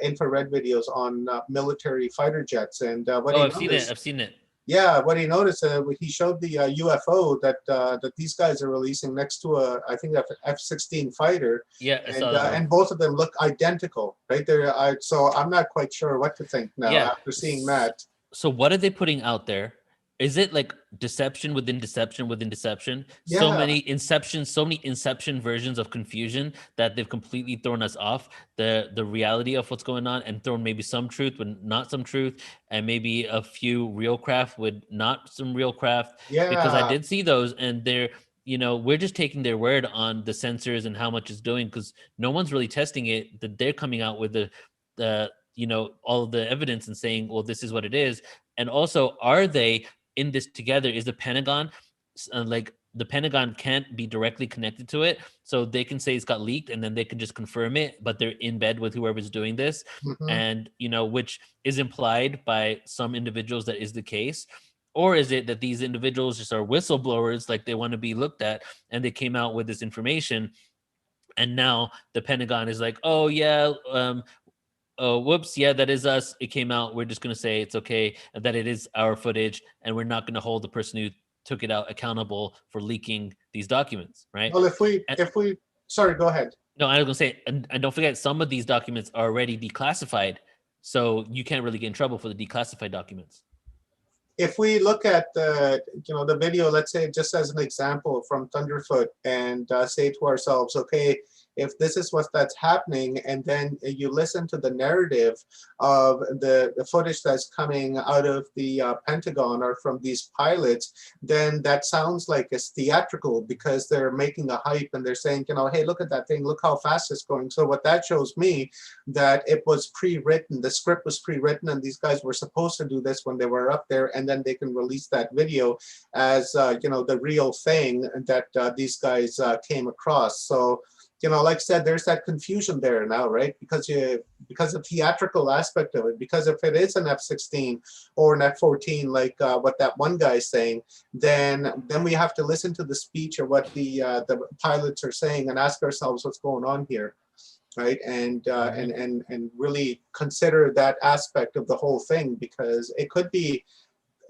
infrared videos on military fighter jets. And I've seen it. Yeah, what he noticed, he showed the UFO that these guys are releasing next to I think F-16 fighter. Yeah, and both of them look identical, right there. So I'm not quite sure what to think now after seeing that. So what are they putting out there? is it like deception within deception within deception? So Yeah, many inceptions, so many inception versions of confusion that they've completely thrown us off the reality of what's going on, and thrown maybe some truth with not some truth, and maybe a few real craft with not some real craft. Because I yeah, did see those, and they're, we're just taking their word on the sensors and how much it's doing, because no one's really testing it. That they're coming out with the all of the evidence and saying, well, this is what it is. And also, are they in this together? Is the Pentagon like, the Pentagon can't be directly connected to it, so they can say it's got leaked, and then they can just confirm it, but they're in bed with whoever's doing this, hmm and which is implied by some individuals that is the case. Or is it that these individuals just are whistleblowers, like they want to be looked at, and they came out with this information, and now the Pentagon is like, oh yeah, oh, whoops, yeah, that is us. It came out. We're just going to say it's okay, and that it is our footage, and we're not going to hold the person who took it out accountable for leaking these documents, right? well, if we, And, if we, sorry, go ahead. no, I was going to say, and don't forget, some of these documents are already declassified, so you can't really get in trouble for the declassified documents. If we look at the, the video, let's say just as an example from Thunderfoot, and say to ourselves, okay, if this is what that's happening, and then you listen to the narrative of the footage that's coming out of the Pentagon or from these pilots, then that sounds like it's theatrical, because they're making a hype and they're saying, hey, look at that thing, look how fast it's going. So what that shows me, that it was pre-written, the script was pre-written, and these guys were supposed to do this when they were up there, and then they can release that video as the real thing that these guys came across. So like I said, there's that confusion there now, right? Because the theatrical aspect of it. Because if it is an F-16 or an F-14, like what that one guy is saying, then we have to listen to the speech or what the pilots are saying, and ask ourselves what's going on here, right? And and really consider that aspect of the whole thing, because it could be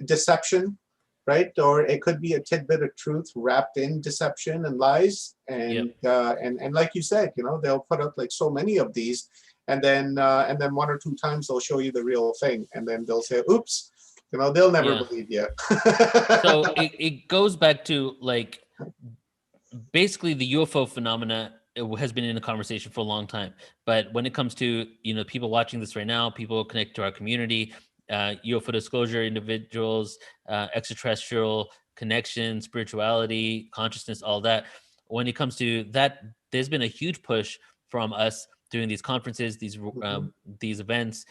deception, right? Or it could be a tidbit of truth wrapped in deception and lies. Yep. And like you said, they'll put up like so many of these, and then one or two times they'll show you the real thing, and then they'll say, "Oops," they'll never Yeah. believe you. So it goes back to, like, basically the UFO phenomena. It has been in the conversation for a long time, but when it comes to people watching this right now, people connect to our community, UFO disclosure individuals, extraterrestrial connection, spirituality, consciousness, all that. When it comes to that, there's been a huge push from us doing these conferences, Mhm, these events,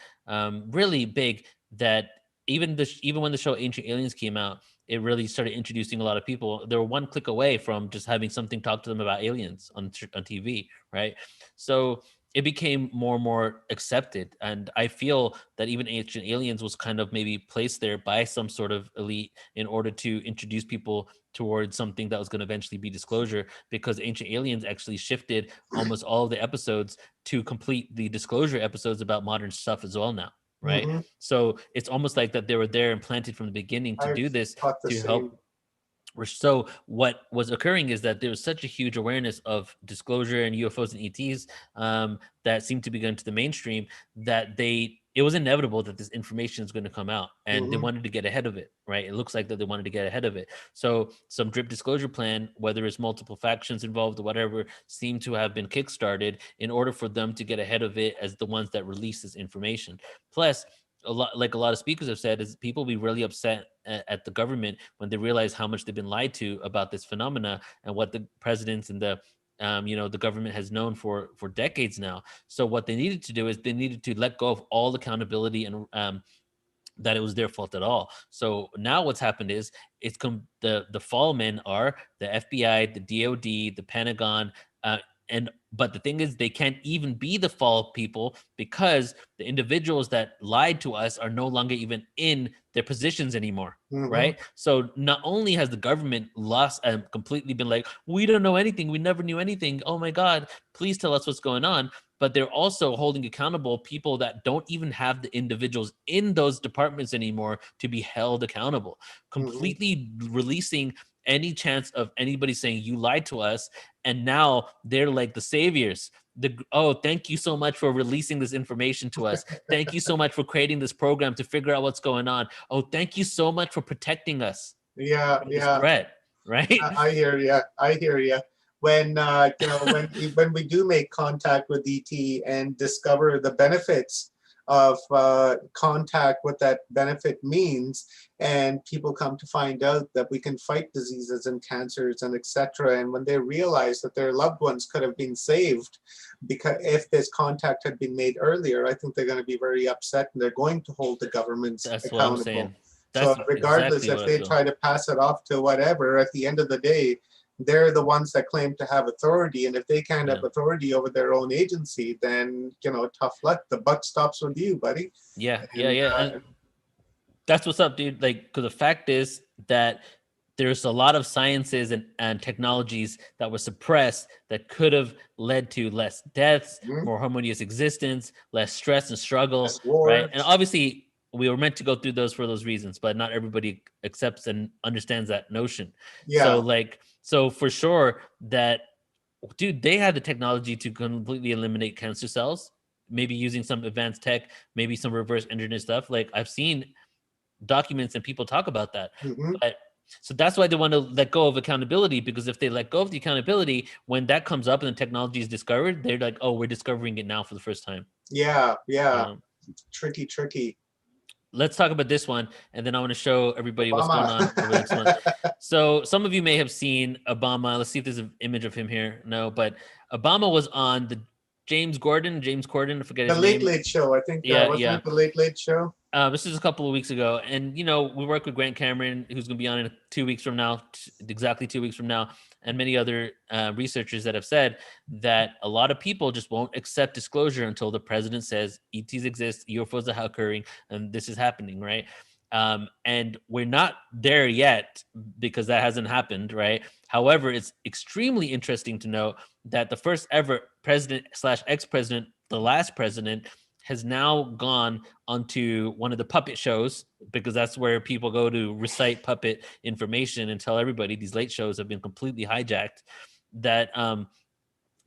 really big. That even when the show Ancient Aliens came out, it really started introducing a lot of people. They were one click away from just having something talk to them about aliens on TV, right? So it became more and more accepted, and I feel that even Ancient Aliens was kind of maybe placed there by some sort of elite in order to introduce people towards something that was going to eventually be disclosure, because Ancient Aliens actually shifted almost all of the episodes to complete the disclosure episodes about modern stuff as well now, right? mhm. So it's almost like that they were there and planted from the beginning to I've do this, thought the to same. help. So what was occurring is that there was such a huge awareness of disclosure and UFOs and ETs, that seemed to be going to the mainstream, that it was inevitable that this information is going to come out, and they Mhm, wanted to get ahead of it, right? It looks like that they wanted to get ahead of it. So some drip disclosure plan, whether it's multiple factions involved or whatever, seemed to have been kickstarted in order for them to get ahead of it as the ones that release this information. Plus, a lot of speakers have said, is people be really upset at the government when they realize how much they've been lied to about this phenomena, and what the presidents and the government has known for decades now. So what they needed to do is they needed to let go of all accountability, and that it was their fault at all. So now what's happened is, the fall men are the FBI, the DOD, the Pentagon, and but the thing is, they can't even be the fall people, because the individuals that lied to us are no longer even in their positions anymore. mhm, Right. So not only has the government lost and completely been like, we don't know anything, we never knew anything, oh my God, please tell us what's going on. But they're also holding accountable people that don't even have the individuals in those departments anymore to be held accountable, mhm. completely releasing any chance of anybody saying you lied to us. And now they're like the saviors. Thank you so much for releasing this information to us. Thank you so much for creating this program to figure out what's going on. Oh, thank you so much for protecting us Yeah, from this yeah. threat, right? I hear you. I hear you. When when we do make contact with ET and discover the benefits of contact, what that benefit means, and people come to find out that we can fight diseases and cancers and etc. And when they realize that their loved ones could have been saved because if this contact had been made earlier, I think they're going to be very upset and they're going to hold the governments That's what I'm accountable. saying. So That's regardless exactly if what I they feel. try to pass it off to whatever, at the end of the day, they're the ones that claim to have authority. And if they can't have authority over their own agency, then, tough luck. The buck stops with you, buddy. Yeah, And, and that's what's up, dude. Like, because the fact is that there's a lot of sciences and technologies that were suppressed that could have led to less deaths, more harmonious existence, less stress and struggle, right? And obviously, we were meant to go through those for those reasons, but not everybody accepts and understands that notion. Yeah. So for sure that, dude, they had the technology to completely eliminate cancer cells, maybe using some advanced tech, maybe some reverse engineering stuff. Like I've seen documents and people talk about that. But so that's why they want to let go of accountability, because if they let go of the accountability, when that comes up and the technology is discovered, they're like, oh, we're discovering it now for the first time. Yeah. Tricky. Let's talk about this one, and then I want to show everybody what's going on over the next one. So some of you may have seen Obama. Let's see if there's an image of him here. No, but Obama was on the James Corden, I forget his name. The Late Late Show, I think. Wasn't it the Late Late Show? This is a couple of weeks ago. And, we work with Grant Cameron, who's going to be on in 2 weeks from now, exactly 2 weeks from now, and many other researchers that have said that a lot of people just won't accept disclosure until the president says ETs exist, UFOs are occurring, and this is happening, right? And we're not there yet because that hasn't happened, right? However, it's extremely interesting to know that the first ever president/ex-president, the last president, has now gone onto one of the puppet shows, because that's where people go to recite puppet information and tell everybody these late shows have been completely hijacked, that and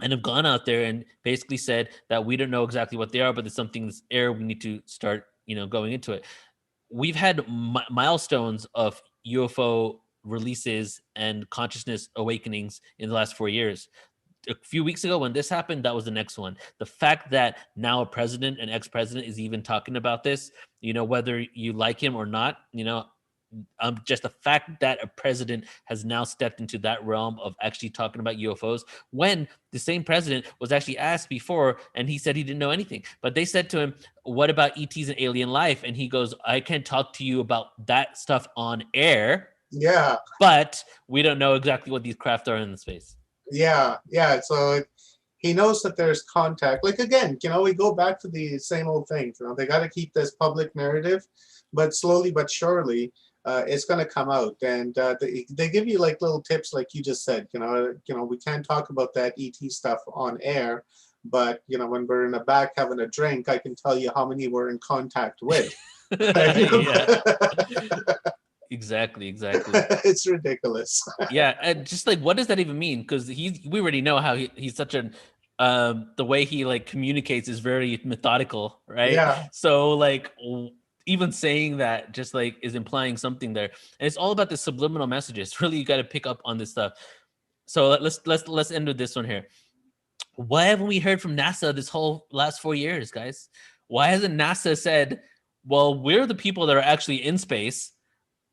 have gone out there and basically said that we don't know exactly what they are, but there's something that's air, we need to start, going into it. We've had milestones of UFO releases and consciousness awakenings in the last 4 years. A few weeks ago when this happened, that was the next one. The fact that now a president and ex-president is even talking about this, whether you like him or not, just the fact that a president has now stepped into that realm of actually talking about UFOs, when the same president was actually asked before and he said he didn't know anything. But they said to him, what about ETs and alien life? And he goes, I can't talk to you about that stuff on air. Yeah. But we don't know exactly what these craft are in the space. Yeah. So he knows that there's contact. Like, again, we go back to the same old thing. They got to keep this public narrative, but slowly but surely, it's going to come out. And they give you like little tips, like you just said. We can't talk about that ET stuff on air, but when we're in the back having a drink, I can tell you how many we're in contact with. Exactly. It's ridiculous. Yeah, and just like, what does that even mean? Because we already know how he's such an the way he like communicates is very methodical, right? Yeah. So like even saying that just like is implying something there, and it's all about the subliminal messages. Really, you got to pick up on this stuff. So let's end with this one here. Why haven't we heard from NASA this whole last 4 years, guys? Why hasn't NASA said, well, we're the people that are actually in space,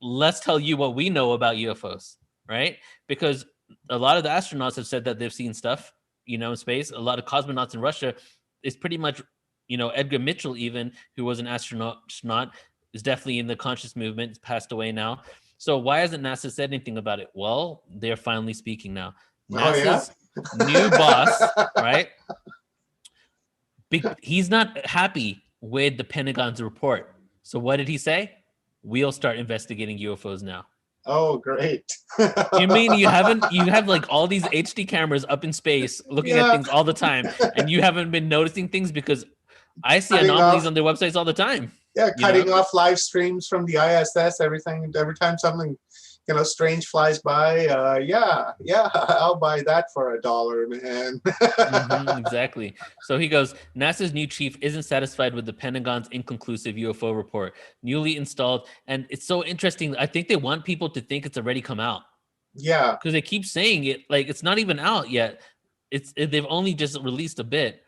let's tell you what we know about UFOs, right? Because a lot of the astronauts have said that they've seen stuff, in space. A lot of cosmonauts in Russia is pretty much, Edgar Mitchell, even, who was an astronaut, is definitely in the conscious movement. He's passed away now. So why hasn't NASA said anything about it? Well, they're finally speaking now. NASA's new boss, right? He's not happy with the Pentagon's report. So what did he say? We'll start investigating UFOs now. Oh, great. You mean you have like all these HD cameras up in space looking at things all the time, and you haven't been noticing things? Because I see anomalies on their websites all the time. Yeah, cutting off live streams from the ISS, everything. Every time something, strange flies by. Yeah, I'll buy that for $1, man. Exactly. So he goes, NASA's new chief isn't satisfied with the Pentagon's inconclusive UFO report, newly installed. And it's so interesting. I think they want people to think it's already come out Yeah. because they keep saying it like it's not even out yet. They've only just released a bit,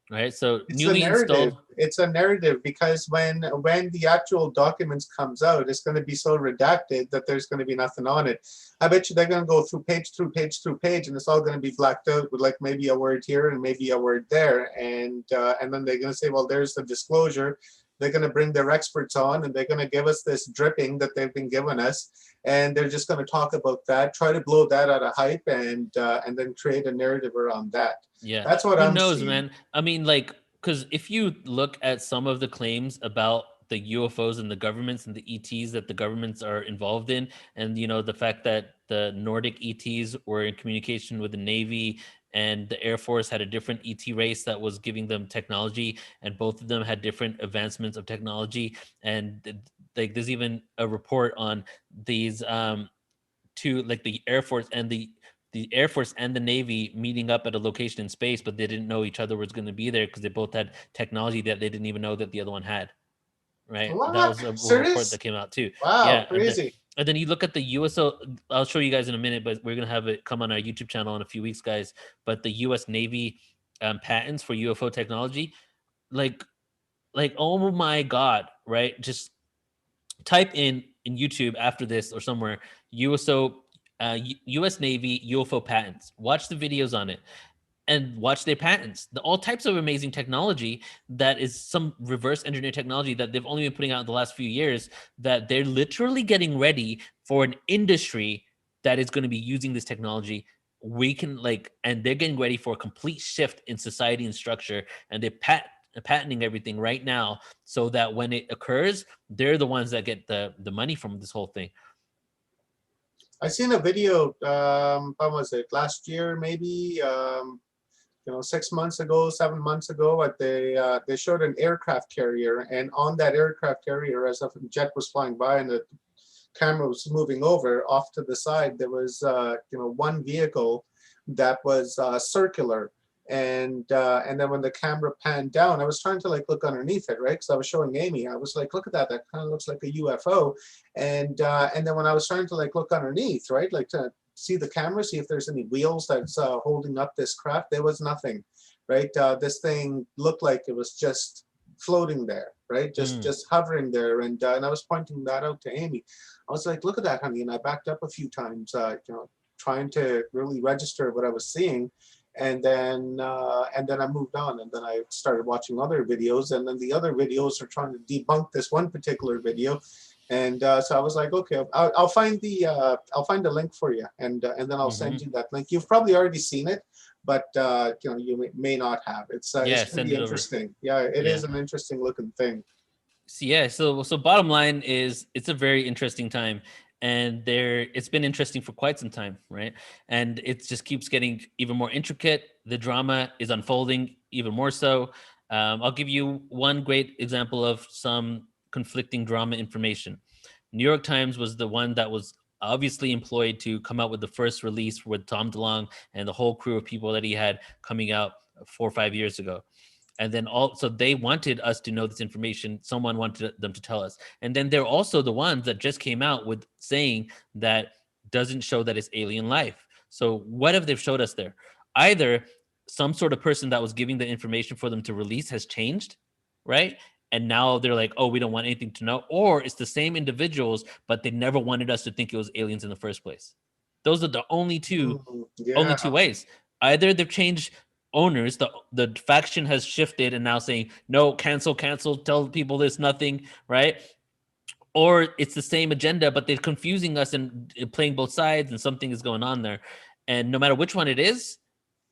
right? So It's a newly narrative. installed. It's a narrative because when the actual documents comes out, it's going to be so redacted that there's going to be nothing on it. I bet you they're going to go through page through page through page, and it's all going to be blacked out with like maybe a word here and maybe a word there, and then they're going to say, well, there's the disclosure. They're going to bring their experts on, and they're going to give us this dripping that they've been giving us, and they're just going to talk about that, try to blow that out of hype, and then create a narrative around that. Yeah. That's what Who I'm knows, seeing. man? I mean, like, because if you look at some of the claims about the UFOs and the governments and the ETs that the governments are involved in, and the fact that the Nordic ETs were in communication with the Navy and the Air Force had a different ET race that was giving them technology, and both of them had different advancements of technology, and like there's even a report on these two, like the Air Force and the Navy meeting up at a location in space, but they didn't know each other was going to be there because they both had technology that they didn't even know that the other one had. Right? That What? was a report Serious? that came out too. Wow, Yeah, crazy. and then you look at the USO. I'll show you guys in a minute, but we're gonna have it come on our YouTube channel in a few weeks, guys. But the U.S. Navy patents for UFO technology, like, oh my god, right? Just type in YouTube after this or somewhere USO U.S. Navy UFO patents. Watch the videos on it and watch their patents. All types of amazing technology that is some reverse engineer technology that they've only been putting out in the last few years. That they're literally getting ready for an industry that is going to be using this technology. We can and they're getting ready for a complete shift in society and structure, and they're patenting everything right now so that when it occurs, they're the ones that get the money from this whole thing. I seen a video. When was it? Last year, maybe. 6 months ago, 7 months ago, they showed an aircraft carrier, and on that aircraft carrier, as a jet was flying by and the camera was moving over off to the side, there was one vehicle that was circular, and then when the camera panned down, I was trying to look underneath it, right? Because I was showing Amy, I was like, look at that, that kind of looks like a UFO, and then when I was trying to look underneath, right, to see the camera, see if there's any wheels that's holding up this craft, there was nothing, right? This thing looked like it was just floating there, right? Just hovering there, and I was pointing that out to Amy. I was like, look at that, honey, and I backed up a few times, trying to really register what I was seeing, and then I moved on, and then I started watching other videos, and then the other videos are trying to debunk this one particular video. And so I was like, okay, I'll find the link for you, and then I'll send you that link. You've probably already seen it, but you may not have. It's Yeah, going to send be it over. interesting. Yeah, it Yeah. is an interesting looking thing. So bottom line is it's a very interesting time, and it's been interesting for quite some time, right? And it just keeps getting even more intricate. The drama is unfolding even more so. I'll give you one great example of some conflicting drama information. New York Times was the one that was obviously employed to come out with the first release with Tom DeLonge and the whole crew of people that he had coming out 4 or 5 years ago. And then also they wanted us to know this information. Someone wanted them to tell us. And then they're also the ones that just came out with saying that doesn't show that it's alien life. So what have they showed us there? Either some sort of person that was giving the information for them to release has changed, right? And now they're like, oh, we don't want anything to know. Or it's the same individuals, but they never wanted us to think it was aliens in the first place. Those are the only two Yeah. ways. Either they've changed owners, the faction has shifted and now saying no, cancel, tell people there's nothing, right? Or it's the same agenda, but they're confusing us and playing both sides, and something is going on there. And no matter which one it is,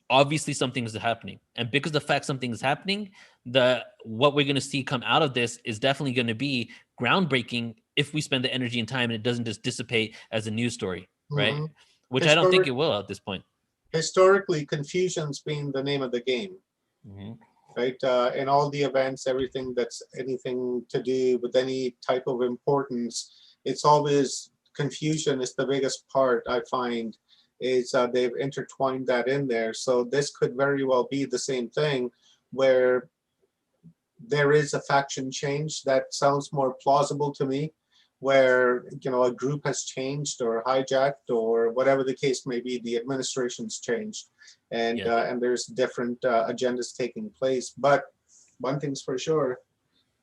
obviously something is happening. And because the fact something is happening, what we're going to see come out of this is definitely going to be groundbreaking if we spend the energy and time and it doesn't just dissipate as a news story, right? hmm Which I don't think Historic, it will at this point. historically, confusion's been the name of the game. Mm-hmm. Right? In all the events, everything that's anything to do with any type of importance, it's always confusion is the biggest part I find. Is they've intertwined that in there. So this could very well be the same thing, where there is a faction change. That sounds more plausible to me, where a group has changed or hijacked or whatever the case may be. The administration's changed, and Yeah. and there's different agendas taking place. But one thing's for sure,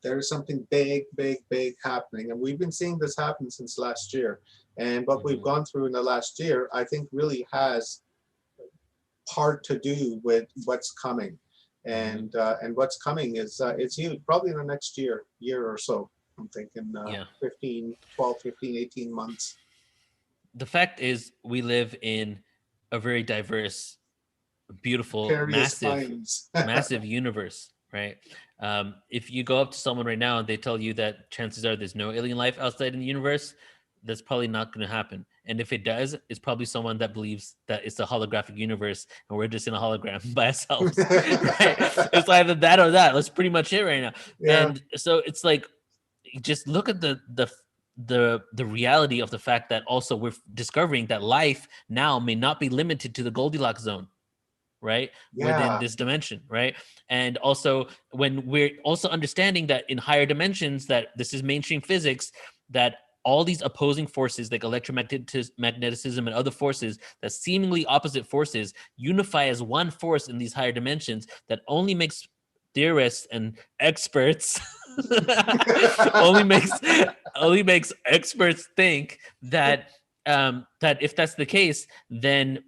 there's something big, big, big happening, and we've been seeing this happen since last year. And what we've Mhm. gone through in the last year, I think, really has part to do with what's coming. Mhm. And what's coming is it's huge, probably in the next year or so. I'm thinking Yeah. 15, 12, 15, 18 months. The fact is, we live in a very diverse, beautiful, Precarious massive, times. massive universe, right? If you go up to someone right now and they tell you that chances are there's no alien life outside in the universe, that's probably not going to happen. And if it does, it's probably someone that believes that it's a holographic universe and we're just in a hologram by ourselves, right? It's either that or that. That's pretty much it right now. Yeah. And so it's like, just look at the reality of the fact that also we're discovering that life now may not be limited to the Goldilocks zone, right, within Yeah. this dimension, right? And also when we're also understanding that in higher dimensions, that this is mainstream physics, that all these opposing forces like electromagnetism and other forces, that seemingly opposite forces, unify as one force in these higher dimensions, that only makes theorists and experts only makes only makes experts think that that if that's the case, then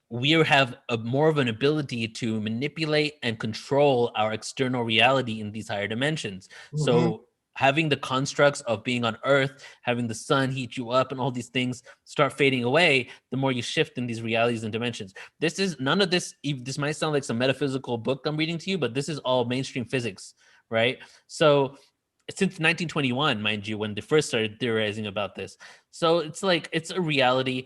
we have a more of an ability to manipulate and control our external reality in these higher dimensions. Hmm. So having the constructs of being on Earth, having the sun heat you up and all these things start fading away, the more you shift in these realities and dimensions. This is none of this. This might sound like some metaphysical book I'm reading to you, but this is all mainstream physics, right? So since 1921, mind you, when they first started theorizing about this. So it's like, it's a reality.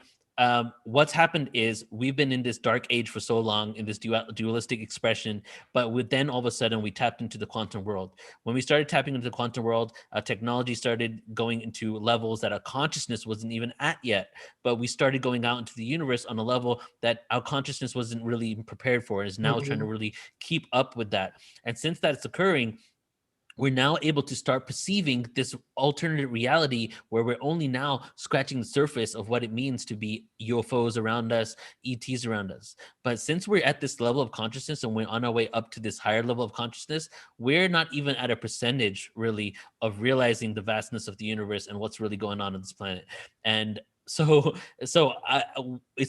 What's happened is we've been in this dark age for so long in this dualistic expression, but then all of a sudden we tapped into the quantum world. When we started tapping into the quantum world, technology started going into levels that our consciousness wasn't even at yet. But we started going out into the universe on a level that our consciousness wasn't really even prepared for, and is now trying to Hmm. really keep up with that. And since that's occurring, we're now able to start perceiving this alternate reality where we're only now scratching the surface of what it means to be UFOs around us, ETs around us. But since we're at this level of consciousness and we're on our way up to this higher level of consciousness, we're not even at a percentage really of realizing the vastness of the universe and what's really going on this planet. And it's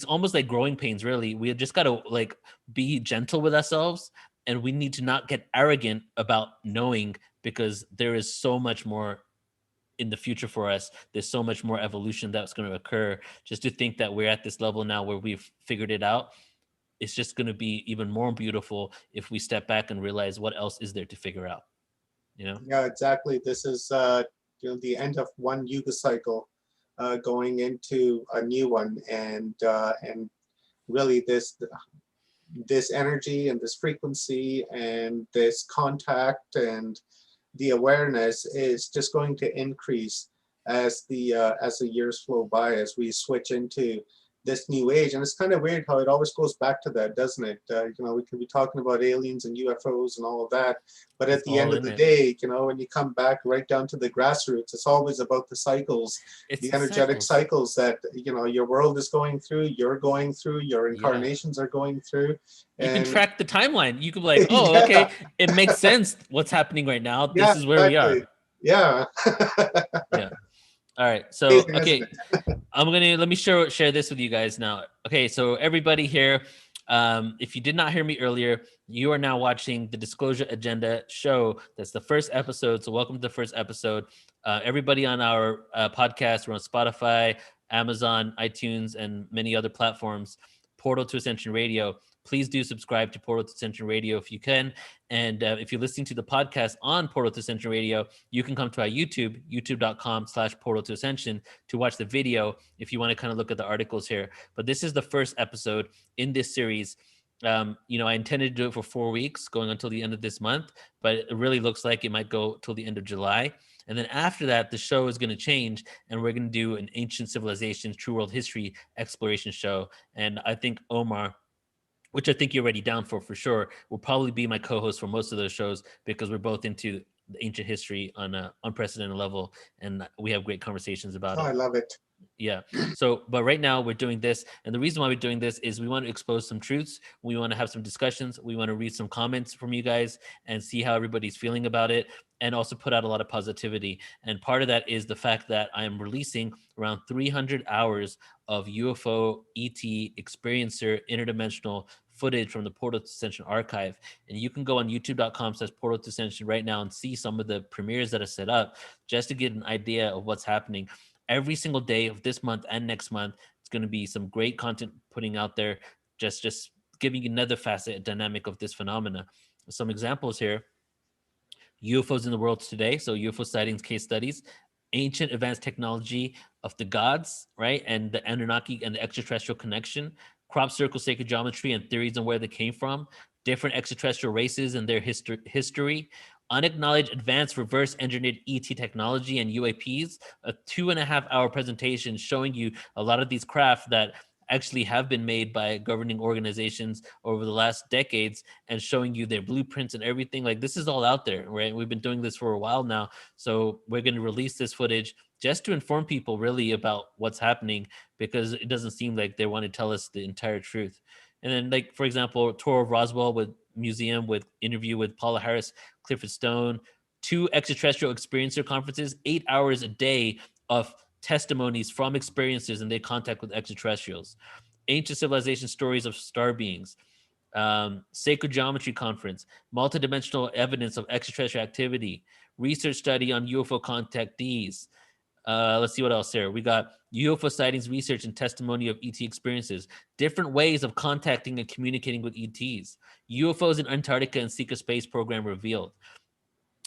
almost like growing pains, really. We just got to like be gentle with ourselves, and we need to not get arrogant about knowing, because there is so much more in the future for us. There's so much more evolution that's going to occur. Just to think that we're at this level now where we've figured it out, it's just going to be even more beautiful if we step back and realize what else is there to figure out, you know? Yeah, exactly. This is the end of one yuga cycle, going into a new one, and really this energy and this frequency and this contact and the awareness is just going to increase as the years flow by, as we switch into this new age. And it's kind of weird how it always goes back to that, doesn't it? We could be talking about aliens and UFOs and all of that, but It's at the all end of in the it. day, when you come back right down to the grassroots, it's always about the cycles, It's the the energetic cycles. cycles that your world is going through, you're going through, your Yeah. incarnations are going through. You can And track the timeline. You could be like, oh, yeah, okay, it makes sense what's happening right now. This yeah, is where we are. exactly. Yeah. Yeah. All right. So, Amazing, isn't okay, it? let me share this with you guys now. Okay, so everybody here, if you did not hear me earlier, you are now watching the Disclosure Agenda show. That's the first episode. So welcome to the first episode. Everybody on our podcast, we're on Spotify, Amazon, iTunes, and many other platforms. Portal to Ascension Radio. Please do subscribe to Portal to Ascension Radio if you can. And if you're listening to the podcast on Portal to Ascension Radio, you can come to our YouTube, youtube.com/Portal to Ascension, to watch the video if you want to kind of look at the articles here. But this is the first episode in this series. I intended to do it for 4 weeks, going until the end of this month, but it really looks like it might go till the end of July. And then after that, the show is going to change, and we're going to do an ancient civilizations, true world history exploration show. And I think Omar, which I think you're already down for sure, will probably be my co-host for most of those shows because we're both into the ancient history on an unprecedented level, and we have great conversations about Oh, it. I love it. Yeah. So, but right now we're doing this. And the reason why we're doing this is we want to expose some truths. We want to have some discussions. We want to read some comments from you guys and see how everybody's feeling about it, and also put out a lot of positivity. And part of that is the fact that I am releasing around 300 hours of UFO ET experiencer interdimensional footage from the Portal to Ascension archive. And you can go on youtube.com/Portal to Ascension right now and see some of the premieres that are set up just to get an idea of what's happening every single day of this month and next month. It's going to be some great content putting out there, just giving you another facet dynamic of this phenomena. Some examples here: UFOs in the world today, so UFO sightings, case studies, ancient advanced technology of the gods, right, and the Anunnaki and the extraterrestrial connection, crop circle sacred geometry and theories on where they came from, different extraterrestrial races and their history, unacknowledged advanced reverse engineered ET technology and UAPs, a 2.5 hour presentation showing you a lot of these craft that actually have been made by governing organizations over the last decades, and showing you their blueprints and everything. Like, this is all out there, right? We've been doing this for a while now. So we're going to release this footage just to inform people really about what's happening, because it doesn't seem like they want to tell us the entire truth. And then, like, for example, tour of Roswell with museum with interview with Paula Harris, Clifford Stone, 2 extraterrestrial experiencer conferences, 8 hours a day of testimonies from experiencers and their contact with extraterrestrials, ancient civilization stories of star beings, sacred geometry conference, multidimensional evidence of extraterrestrial activity, research study on UFO contactees. Let's see what else here. We got UFO sightings, research, and testimony of ET experiences, different ways of contacting and communicating with ETs, UFOs in Antarctica and secret space program revealed.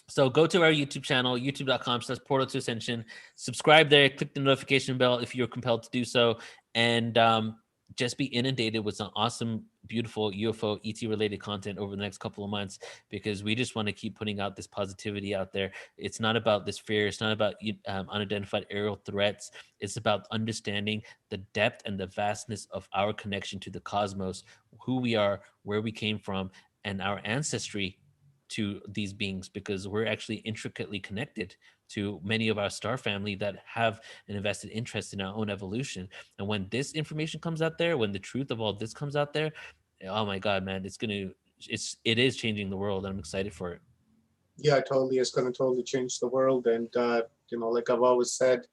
So go to our YouTube channel, youtube.com/Portal to Ascension. Subscribe there, click the notification bell if you're compelled to do so, and just be inundated with some awesome, beautiful UFO ET related content over the next couple of months, because we just want to keep putting out this positivity out there. It's not about this fear. It's not about unidentified aerial threats. It's about understanding the depth and the vastness of our connection to the cosmos, who we are, where we came from, and our ancestry to these beings, because we're actually intricately connected to many of our star family that have an invested interest in our own evolution. And when this information comes out there, when the truth of all this comes out there, oh my God, man, it is changing the world. I'm excited for it. Yeah, totally. It's going to totally change the world. And, like I've always said,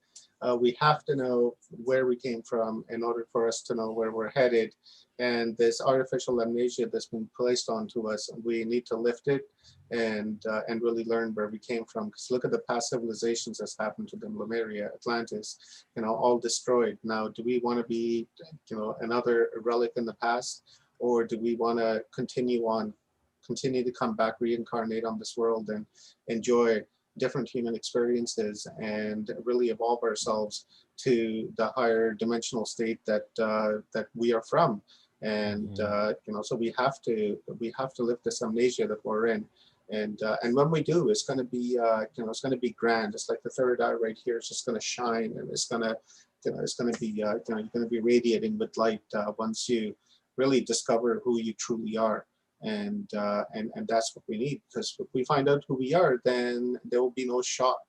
we have to know where we came from in order for us to know where we're headed. And this artificial amnesia that's been placed onto us, we need to lift it and really learn where we came from. Because look at the past civilizations that's happened to them: Lemuria, Atlantis, all destroyed. Now, do we want to be, another relic in the past, or do we want to continue to come back, reincarnate on this world, and enjoy different human experiences and really evolve ourselves to the higher dimensional state that we are from? And so we have to lift this amnesia that we're in, and when we do, it's going to be it's going to be grand. It's like the third eye right here. It's just going to shine, and it's going to be you're going to be radiating with light once you really discover who you truly are. And that's what we need, because if we find out who we are, then there will be no shock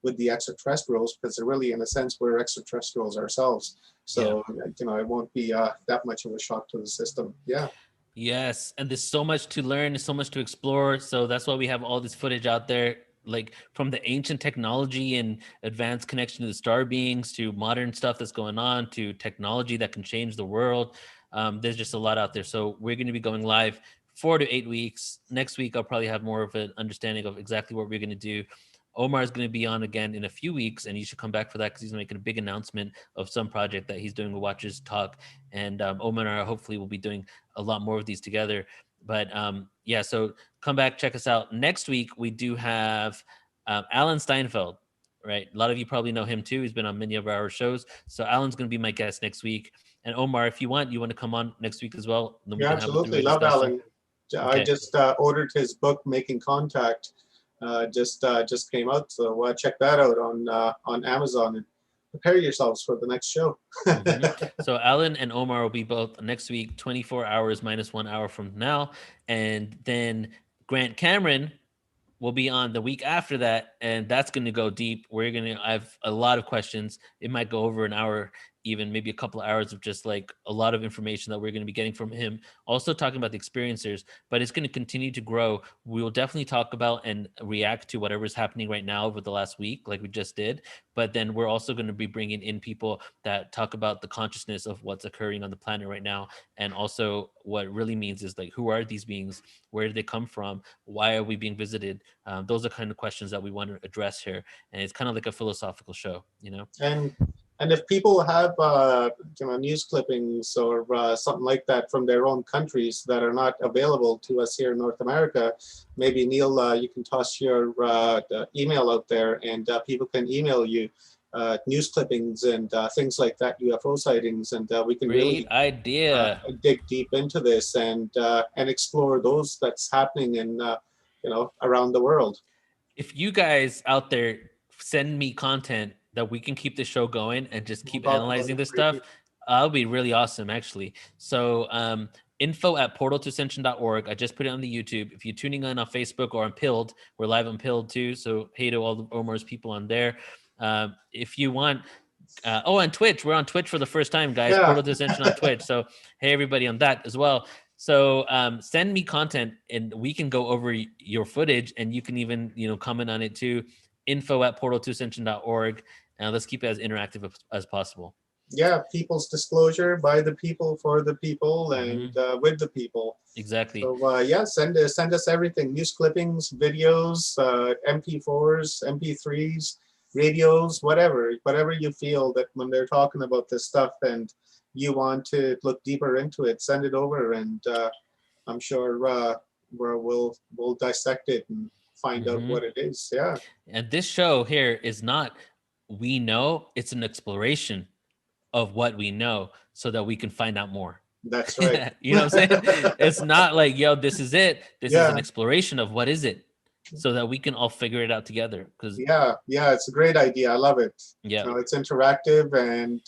with the extraterrestrials, because they're really, in a sense, we're extraterrestrials ourselves. So it won't be that much of a shock to the system. Yeah. Yes, and there's so much to learn, so much to explore. So that's why we have all this footage out there, like from the ancient technology and advanced connection to the star beings, to modern stuff that's going on, to technology that can change the world. There's just a lot out there. So we're going to be going live 4 to 8 weeks. Next week, I'll probably have more of an understanding of exactly what we're going to do. Omar is going to be on again in a few weeks, and you should come back for that, because he's making a big announcement of some project that he's doing with Watchers Talk. And Omar and I hopefully will be doing a lot more of these together. But so come back, check us out. Next week, we do have Alan Steinfeld, right? A lot of you probably know him too. He's been on many of our shows. So Alan's going to be my guest next week. And Omar, if you want to come on next week as well. Then we Yeah, can have a absolutely. three-way Love discussion. Alan. I Okay. just ordered his book, Making Contact. just came out. So check that out on Amazon and prepare yourselves for the next show. So Alan and Omar will be both next week, 24 hours minus 1 hour from now. And then Grant Cameron will be on the week after that, and that's going to go deep. I have a lot of questions. It might go over an hour, even maybe a couple of hours of just like a lot of information that we're going to be getting from him. Also talking about the experiencers, but it's going to continue to grow. We will definitely talk about and react to whatever's happening right now over the last week, like we just did. But then we're also going to be bringing in people that talk about the consciousness of what's occurring on the planet right now. And also what it really means is like, who are these beings? Where did they come from? Why are we being visited? Those are kind of questions that we want to address here. And it's kind of like a philosophical show, you know? And if people have news clippings or something like that from their own countries that are not available to us here in North America, maybe Neil, you can toss your email out there, and people can email you news clippings and things like that, UFO sightings, and we can Great really idea. dig deep into this and explore those that's happening in around the world. If you guys out there send me content that we can keep the show going and just keep analyzing this stuff, that'll be really awesome, actually. So info@portaltoascension.org. I just put it on the YouTube. If you're tuning in on Facebook or on Pilled, we're live on Pilled too. So hey to all the Omar's people on there. If you want, on Twitch, we're on Twitch for the first time, guys. Yeah. Portal to Ascension on Twitch. So hey, everybody on that as well. So send me content and we can go over your footage, and you can even comment on it too. info@portaltoascension.org, and let's keep it as interactive as possible. Yeah, people's disclosure, by the people, for the people, and with the people. Exactly. So send us everything: news clippings, videos, MP4s, MP3s, radios, whatever you feel that when they're talking about this stuff and you want to look deeper into it, send it over, and I'm sure we'll dissect it and find out what it is. Yeah. And this show here is not we know; it's an exploration of what we know, so that we can find out more. That's right. You know what I'm saying? It's not like, yo, this is it. This is an exploration of what is it, so that we can all figure it out together. Because it's a great idea. I love it. Yeah, it's interactive, and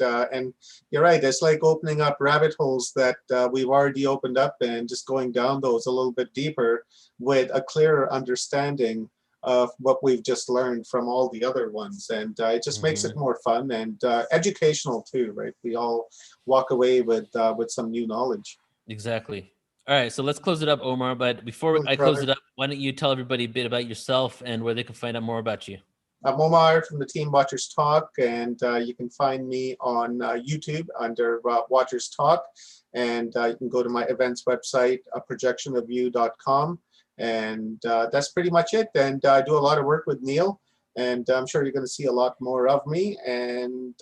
you're right. It's like opening up rabbit holes that we've already opened up, and just going down those a little bit deeper with a clearer understanding of what we've just learned from all the other ones, and it just makes it more fun and educational too, right? We all walk away with some new knowledge. Exactly. All right, so let's close it up, Omar. But before I close it up, why don't you tell everybody a bit about yourself and where they can find out more about you? I'm Omar from the team Watchers Talk, and you can find me on YouTube under Watchers Talk, and you can go to my events website, projectionofview.com. And that's pretty much it. And I do a lot of work with Neil, and I'm sure you're going to see a lot more of me. And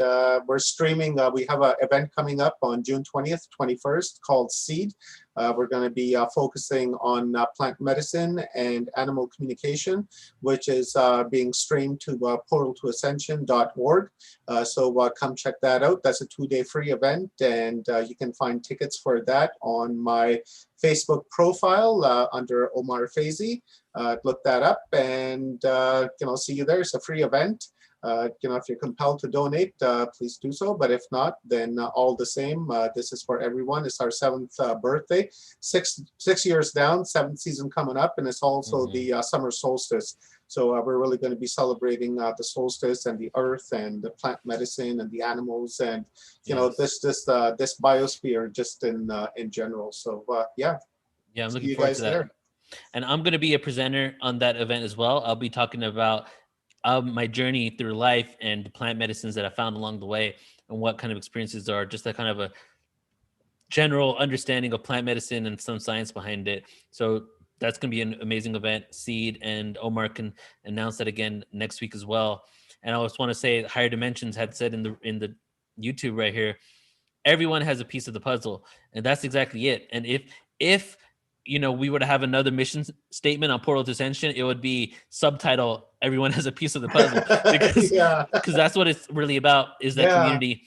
we're streaming. We have an event coming up on June 20th, 21st called Seed. We're going to be focusing on plant medicine and animal communication, which is being streamed to PortalToAscension.org. So come check that out. That's a 2-day free event, and you can find tickets for that on my Facebook profile under Omar Faizi. Look that up, and see you there. It's a free event. If you're compelled to donate, please do so. But if not, then all the same, this is for everyone. It's our 7th birthday, 6 years down, 7th season coming up, and it's also the summer solstice. So we're really going to be celebrating the solstice and the earth and the plant medicine and the animals and this biosphere just in general. So I'm looking forward to that. There. And I'm going to be a presenter on that event as well. I'll be talking about my journey through life and the plant medicines that I found along the way, and what kind of experiences are just a kind of a general understanding of plant medicine and some science behind it. So that's going to be an amazing event. Seed, and Omar can announce that again next week as well. And I just want to say, Higher Dimensions had said in the YouTube right here, everyone has a piece of the puzzle, and that's exactly it. And if we were to have another mission statement on Portal to Ascension, it would be subtitle, everyone has a piece of the puzzle, because that's what it's really about, is that community,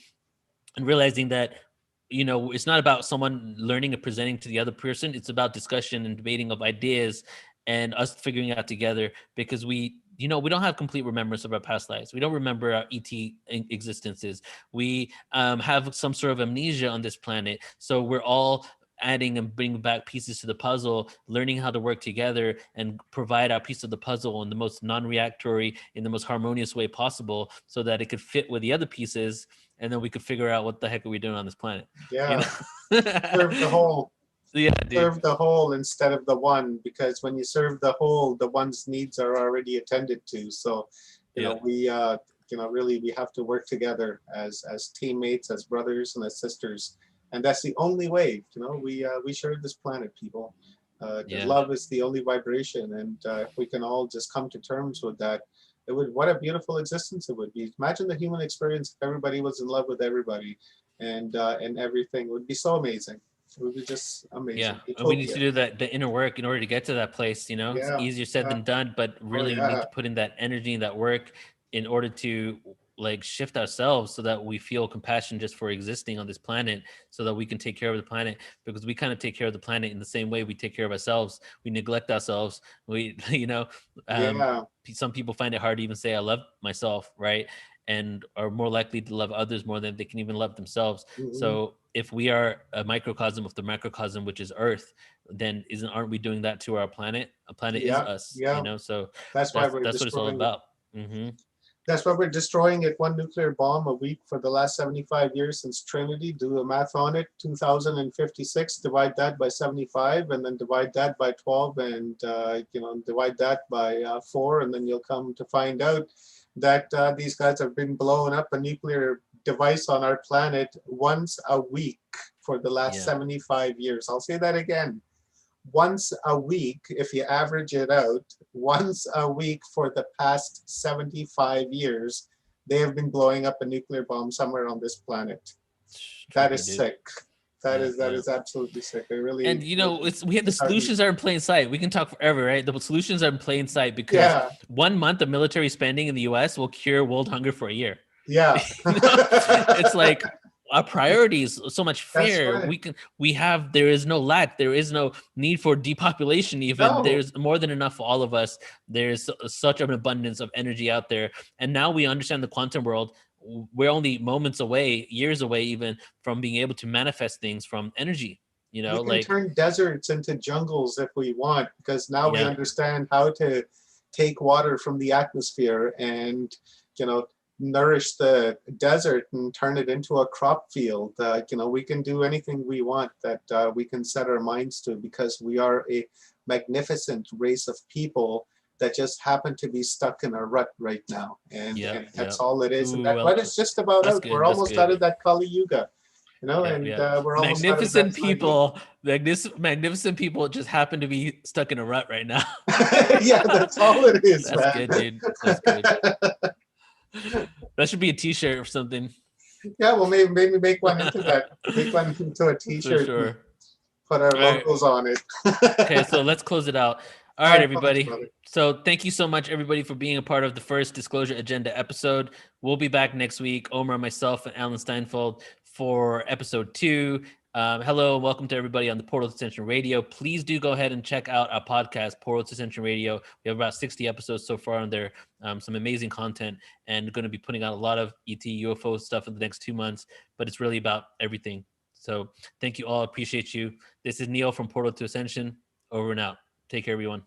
and realizing that, it's not about someone learning and presenting to the other person. It's about discussion and debating of ideas and us figuring out together, because we don't have complete remembrance of our past lives. We don't remember our existences. We have some sort of amnesia on this planet. So we're all adding and bringing back pieces to the puzzle, learning how to work together and provide our piece of the puzzle in the most non-reactory, in the most harmonious way possible, so that it could fit with the other pieces, and then we could figure out what the heck are we doing on this planet. Yeah. You Serve the whole. Yeah, dude. Serve the whole instead of the one, because when you serve the whole, the one's needs are already attended to. So, we really we have to work together as teammates, as brothers, and as sisters, and that's the only way. We share this planet, people. Yeah. Love is the only vibration, and if we can all just come to terms with that, what a beautiful existence it would be. Imagine the human experience if everybody was in love with everybody, and everything would be so amazing. It would be just amazing. Yeah, and we need to Utopia. do the inner work in order to get to that place. It's Yeah, easier said yeah. than done, but Oh really we need yeah, to put in that energy and that work in order to like shift ourselves, so that we feel compassion just for existing on this planet, so that we can take care of the planet, because we kind of take care of the planet in the same way we take care of ourselves. We neglect ourselves. We, yeah. some people find it hard to even say I love myself, right? And are more likely to love others more than they can even love themselves. Mhm. So if we are a microcosm of the macrocosm, which is Earth, then aren't we doing that to our planet? A planet is Yeah, us, yeah. So That's why we're that's what it's all destroying it. about. Mm-hmm. That's why we're destroying it. One nuclear bomb a week for the last 75 years since Trinity. Do the math on it. 2056. Divide that by 75, and then divide that by 12, and divide that by 4, and then you'll come to find out that these guys have been blowing up a nuclear device on our planet once a week for the last Yeah. 75 years. I'll say that again. Once a week, if you average it out, once a week for the past 75 years, they have been blowing up a nuclear bomb somewhere on this planet. That Trippy, is dude. sick. That Yeah, is yeah. absolutely sick. It really, And we have the disheartening. solutions are in plain sight. We can talk forever, right? The solutions are in plain sight, because Yeah, 1 month of military spending in the U.S. will cure world hunger for a year. yeah. It's like our priorities so much That's fear. right. There is no lack, there is no need for depopulation. Even No, there's more than enough for all of us. There's such an abundance of energy out there, and now we understand the quantum world. We're only moments away, years away even, from being able to manifest things from energy. we can Like, turn deserts into jungles if we want, because now we yeah, understand how to take water from the atmosphere and, you know, nourish the desert and turn it into a crop field. We can do anything we want that we can set our minds to, because we are a magnificent race of people that just happen to be stuck in a rut right now. And, yeah, and yeah. that's all it is. And Ooh, that rut is just about that's out. We're good. That's almost out good. of that Kali Yuga, Yeah, and yeah. we're almost out of that cycle. Magnificent people just happen to be stuck in a rut right now. Yeah, that's all it is, That's man. good, dude. That's good. That should be a T-shirt or something. Yeah, well, maybe make one into that. Make one into a For T-shirt and sure. put our All right. logos on it. Okay, so let's close it out. All All right, right, thanks, everybody. brother. So thank you so much, everybody, for being a part of the first Disclosure Agenda episode. We'll be back next week, Omar, myself, and Alan Steinfeld, for episode 2. Hello and welcome to everybody on the Portal to Ascension Radio. Please do go ahead and check out our podcast, Portal to Ascension Radio. We have about 60 episodes so far on there, some amazing content, and going to be putting out a lot of ET UFO stuff in the next 2 months, but it's really about everything. So thank you all. Appreciate you. This is Neil from Portal to Ascension. Over and out. Take care, everyone.